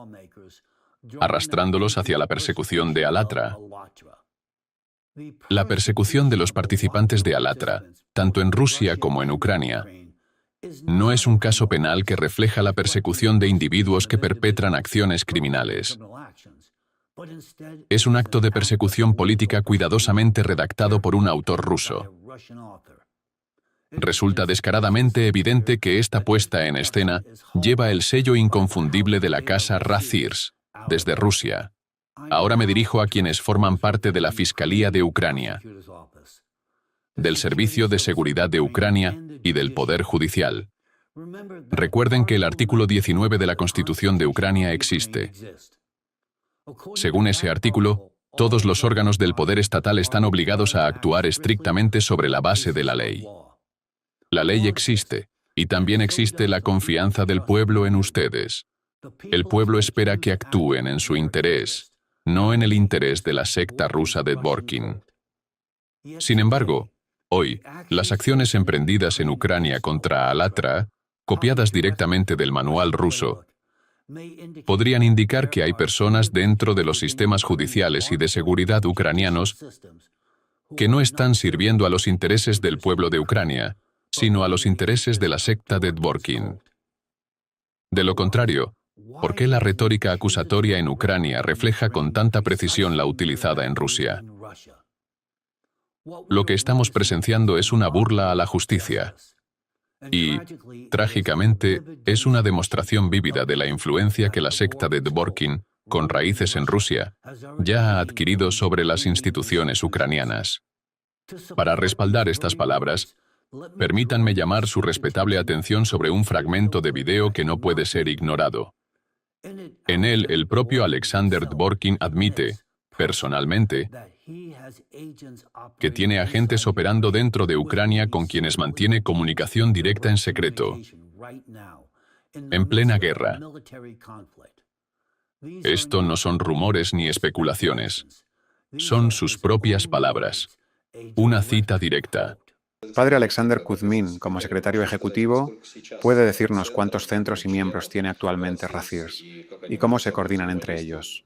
arrastrándolos hacia la persecución de Alatra. La persecución de los participantes de Alatra, tanto en Rusia como en Ucrania, no es un caso penal que refleja la persecución de individuos que perpetran acciones criminales. Es un acto de persecución política cuidadosamente redactado por un autor ruso. Resulta descaradamente evidente que esta puesta en escena lleva el sello inconfundible de la casa Razirs, desde Rusia. Ahora me dirijo a quienes forman parte de la Fiscalía de Ucrania, del Servicio de Seguridad de Ucrania y del Poder Judicial. Recuerden que el artículo 19 de la Constitución de Ucrania existe. Según ese artículo, todos los órganos del poder estatal están obligados a actuar estrictamente sobre la base de la ley. La ley existe, y también existe la confianza del pueblo en ustedes. El pueblo espera que actúen en su interés, no en el interés de la secta rusa de Dvorkin. Sin embargo, hoy, las acciones emprendidas en Ucrania contra Alatra, copiadas directamente del manual ruso, podrían indicar que hay personas dentro de los sistemas judiciales y de seguridad ucranianos que no están sirviendo a los intereses del pueblo de Ucrania, sino a los intereses de la secta de Dvorkin. De lo contrario, ¿por qué la retórica acusatoria en Ucrania refleja con tanta precisión la utilizada en Rusia? Lo que estamos presenciando es una burla a la justicia. Y, trágicamente, es una demostración vívida de la influencia que la secta de Dvorkin, con raíces en Rusia, ya ha adquirido sobre las instituciones ucranianas. Para respaldar estas palabras, permítanme llamar su respetable atención sobre un fragmento de video que no puede ser ignorado. En él, el propio Alexander Dvorkin admite, personalmente, que tiene agentes operando dentro de Ucrania con quienes mantiene comunicación directa en secreto, en plena guerra. Esto no son rumores ni especulaciones. Son sus propias palabras. Una cita directa. Padre Alexander Kuzmin, como secretario ejecutivo, puede decirnos cuántos centros y miembros tiene actualmente Razirs y cómo se coordinan entre ellos.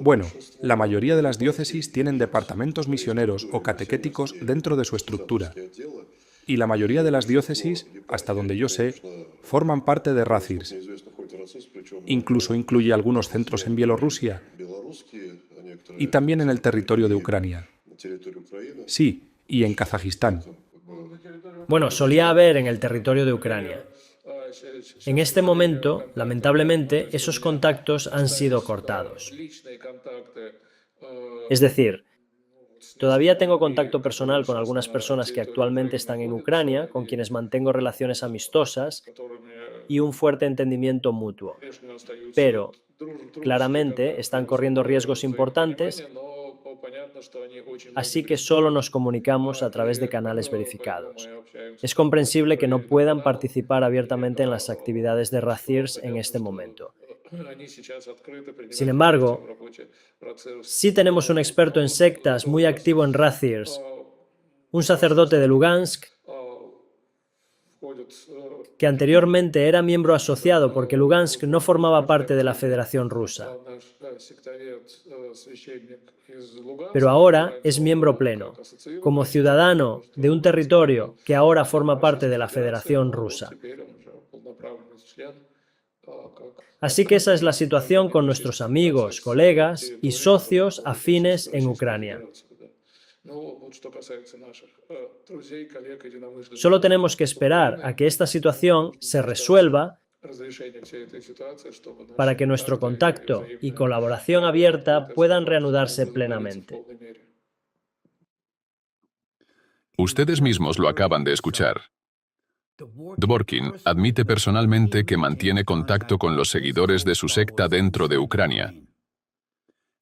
Bueno, la mayoría de las diócesis tienen departamentos misioneros o catequéticos dentro de su estructura. Y la mayoría de las diócesis, hasta donde yo sé, forman parte de Razirs. Incluso incluye algunos centros en Bielorrusia y también en el territorio de Ucrania. Sí, y en Kazajistán. Bueno, solía haber en el territorio de Ucrania. En este momento, lamentablemente, esos contactos han sido cortados. Es decir, todavía tengo contacto personal con algunas personas que actualmente están en Ucrania, con quienes mantengo relaciones amistosas y un fuerte entendimiento mutuo. Pero, claramente, están corriendo riesgos importantes, así que solo nos comunicamos a través de canales verificados. Es comprensible que no puedan participar abiertamente en las actividades de Razirs en este momento. Sin embargo, sí tenemos un experto en sectas muy activo en Razirs, un sacerdote de Lugansk, que anteriormente era miembro asociado porque Lugansk no formaba parte de la Federación Rusa. Pero ahora es miembro pleno, como ciudadano de un territorio que ahora forma parte de la Federación Rusa. Así que esa es la situación con nuestros amigos, colegas y socios afines en Ucrania. Solo tenemos que esperar a que esta situación se resuelva para que nuestro contacto y colaboración abierta puedan reanudarse plenamente. Ustedes mismos lo acaban de escuchar. Dvorkin admite personalmente que mantiene contacto con los seguidores de su secta dentro de Ucrania.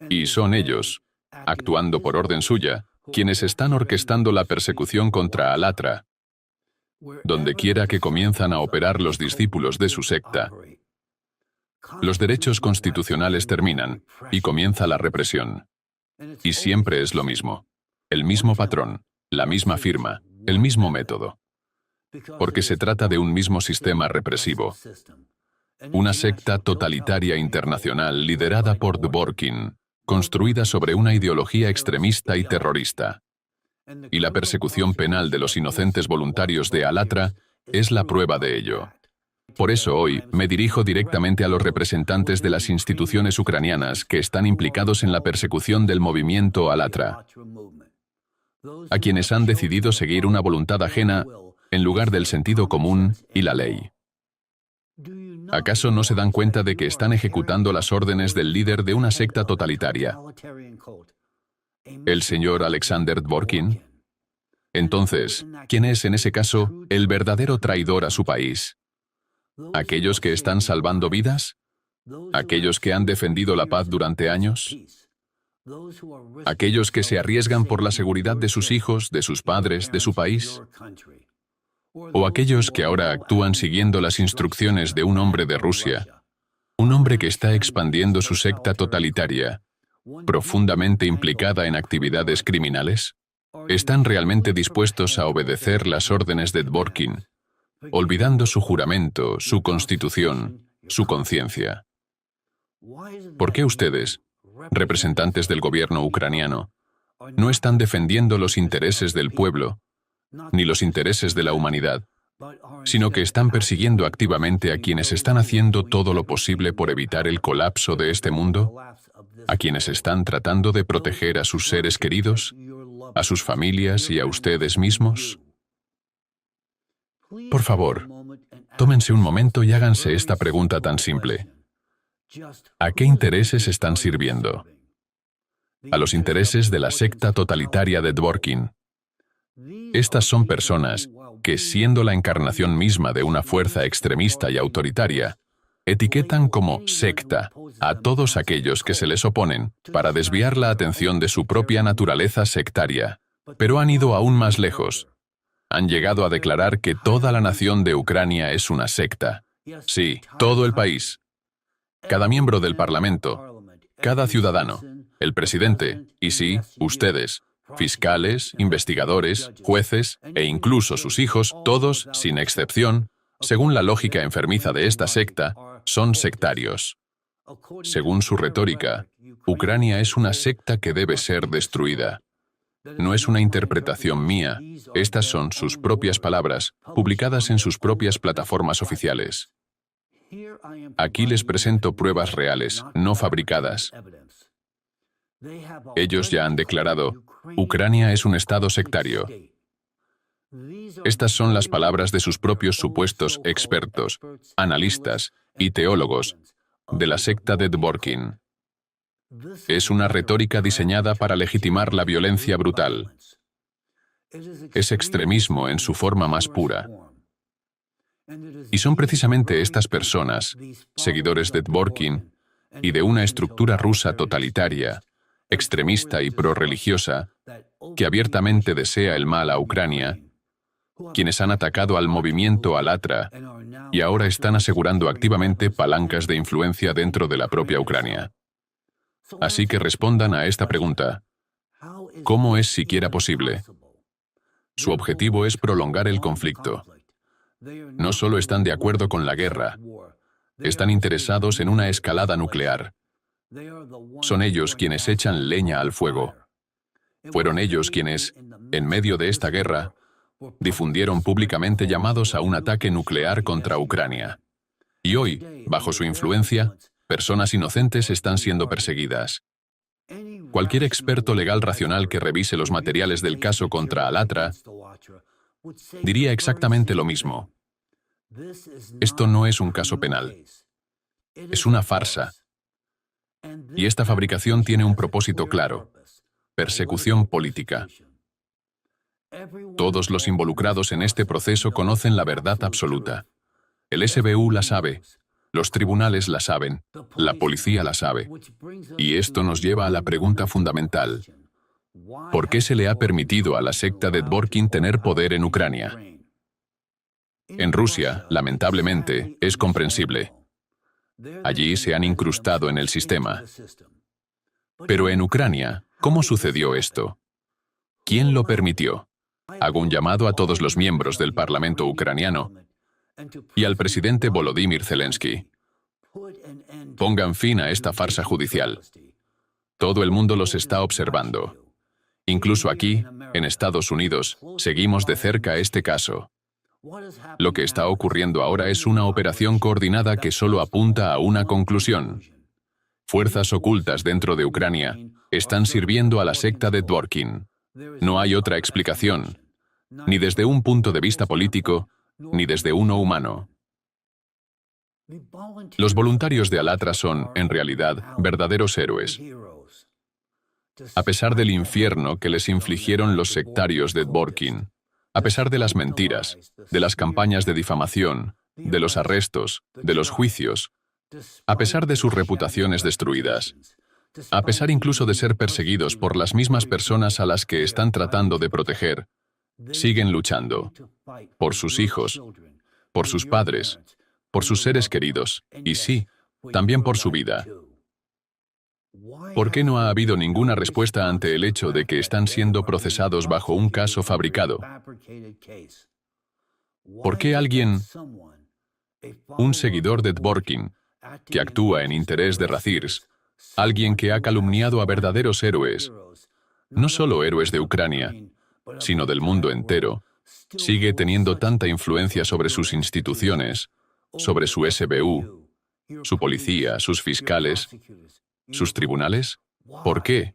Y son ellos, actuando por orden suya, quienes están orquestando la persecución contra Alatra, donde quiera que comienzan a operar los discípulos de su secta. Los derechos constitucionales terminan y comienza la represión. Y siempre es lo mismo. El mismo patrón, la misma firma, el mismo método. Porque se trata de un mismo sistema represivo. Una secta totalitaria internacional liderada por Dvorkin, construida sobre una ideología extremista y terrorista. Y la persecución penal de los inocentes voluntarios de Alatra es la prueba de ello. Por eso hoy me dirijo directamente a los representantes de las instituciones ucranianas que están implicados en la persecución del movimiento Alatra, a quienes han decidido seguir una voluntad ajena en lugar del sentido común y la ley. ¿Acaso no se dan cuenta de que están ejecutando las órdenes del líder de una secta totalitaria, el señor Alexander Dworkin? Entonces, ¿quién es en ese caso el verdadero traidor a su país? ¿Aquellos que están salvando vidas? ¿Aquellos que han defendido la paz durante años? ¿Aquellos que se arriesgan por la seguridad de sus hijos, de sus padres, de su país? ¿O aquellos que ahora actúan siguiendo las instrucciones de un hombre de Rusia, un hombre que está expandiendo su secta totalitaria, profundamente implicada en actividades criminales? ¿Están realmente dispuestos a obedecer las órdenes de Dworkin, olvidando su juramento, su constitución, su conciencia? ¿Por qué ustedes, representantes del gobierno ucraniano, no están defendiendo los intereses del pueblo, ni los intereses de la humanidad, sino que están persiguiendo activamente a quienes están haciendo todo lo posible por evitar el colapso de este mundo? ¿A quienes están tratando de proteger a sus seres queridos, a sus familias y a ustedes mismos? Por favor, tómense un momento y háganse esta pregunta tan simple. ¿A qué intereses están sirviendo? A los intereses de la secta totalitaria de Dworkin. Estas son personas que, siendo la encarnación misma de una fuerza extremista y autoritaria, etiquetan como secta a todos aquellos que se les oponen para desviar la atención de su propia naturaleza sectaria. Pero han ido aún más lejos. Han llegado a declarar que toda la nación de Ucrania es una secta. Sí, todo el país. Cada miembro del Parlamento, cada ciudadano, el presidente, y sí, ustedes, fiscales, investigadores, jueces e incluso sus hijos, todos, sin excepción, según la lógica enfermiza de esta secta, son sectarios. Según su retórica, Ucrania es una secta que debe ser destruida. No es una interpretación mía, estas son sus propias palabras, publicadas en sus propias plataformas oficiales. Aquí les presento pruebas reales, no fabricadas. Ellos ya han declarado, Ucrania es un estado sectario. Estas son las palabras de sus propios supuestos expertos, analistas y teólogos de la secta de Dworkin. Es una retórica diseñada para legitimar la violencia brutal. Es extremismo en su forma más pura. Y son precisamente estas personas, seguidores de Dworkin y de una estructura rusa totalitaria, extremista y prorreligiosa, que abiertamente desea el mal a Ucrania, quienes han atacado al movimiento Alatra y ahora están asegurando activamente palancas de influencia dentro de la propia Ucrania. Así que respondan a esta pregunta. ¿Cómo es siquiera posible? Su objetivo es prolongar el conflicto. No solo están de acuerdo con la guerra, están interesados en una escalada nuclear. Son ellos quienes echan leña al fuego. Fueron ellos quienes, en medio de esta guerra, difundieron públicamente llamados a un ataque nuclear contra Ucrania. Y hoy, bajo su influencia, personas inocentes están siendo perseguidas. Cualquier experto legal racional que revise los materiales del caso contra Alatra diría exactamente lo mismo. Esto no es un caso penal. Es una farsa. Y esta fabricación tiene un propósito claro: persecución política. Todos los involucrados en este proceso conocen la verdad absoluta. El SBU la sabe, los tribunales la saben, la policía la sabe. Y esto nos lleva a la pregunta fundamental: ¿por qué se le ha permitido a la secta de Dworkin tener poder en Ucrania? En Rusia, lamentablemente, es comprensible. Allí se han incrustado en el sistema. Pero en Ucrania, ¿cómo sucedió esto? ¿Quién lo permitió? Hago un llamado a todos los miembros del Parlamento ucraniano y al presidente Volodymyr Zelensky. Pongan fin a esta farsa judicial. Todo el mundo los está observando. Incluso aquí, en Estados Unidos, seguimos de cerca este caso. Lo que está ocurriendo ahora es una operación coordinada que solo apunta a una conclusión. Fuerzas ocultas dentro de Ucrania están sirviendo a la secta de Dworkin. No hay otra explicación. ni desde un punto de vista político, ni desde uno humano. Los voluntarios de Alatra son, en realidad, verdaderos héroes. A pesar del infierno que les infligieron los sectarios de Dworkin, a pesar de las mentiras, de las campañas de difamación, de los arrestos, de los juicios, a pesar de sus reputaciones destruidas, a pesar incluso de ser perseguidos por las mismas personas a las que están tratando de proteger, siguen luchando por sus hijos, por sus padres, por sus seres queridos, y sí, también por su vida. ¿Por qué no ha habido ninguna respuesta ante el hecho de que están siendo procesados bajo un caso fabricado? ¿Por qué alguien, un seguidor de Dworkin, que actúa en interés de Razirs, alguien que ha calumniado a verdaderos héroes, no solo héroes de Ucrania, sino del mundo entero, sigue teniendo tanta influencia sobre sus instituciones, sobre su SBU, su policía, sus fiscales, sus tribunales? ¿Por qué?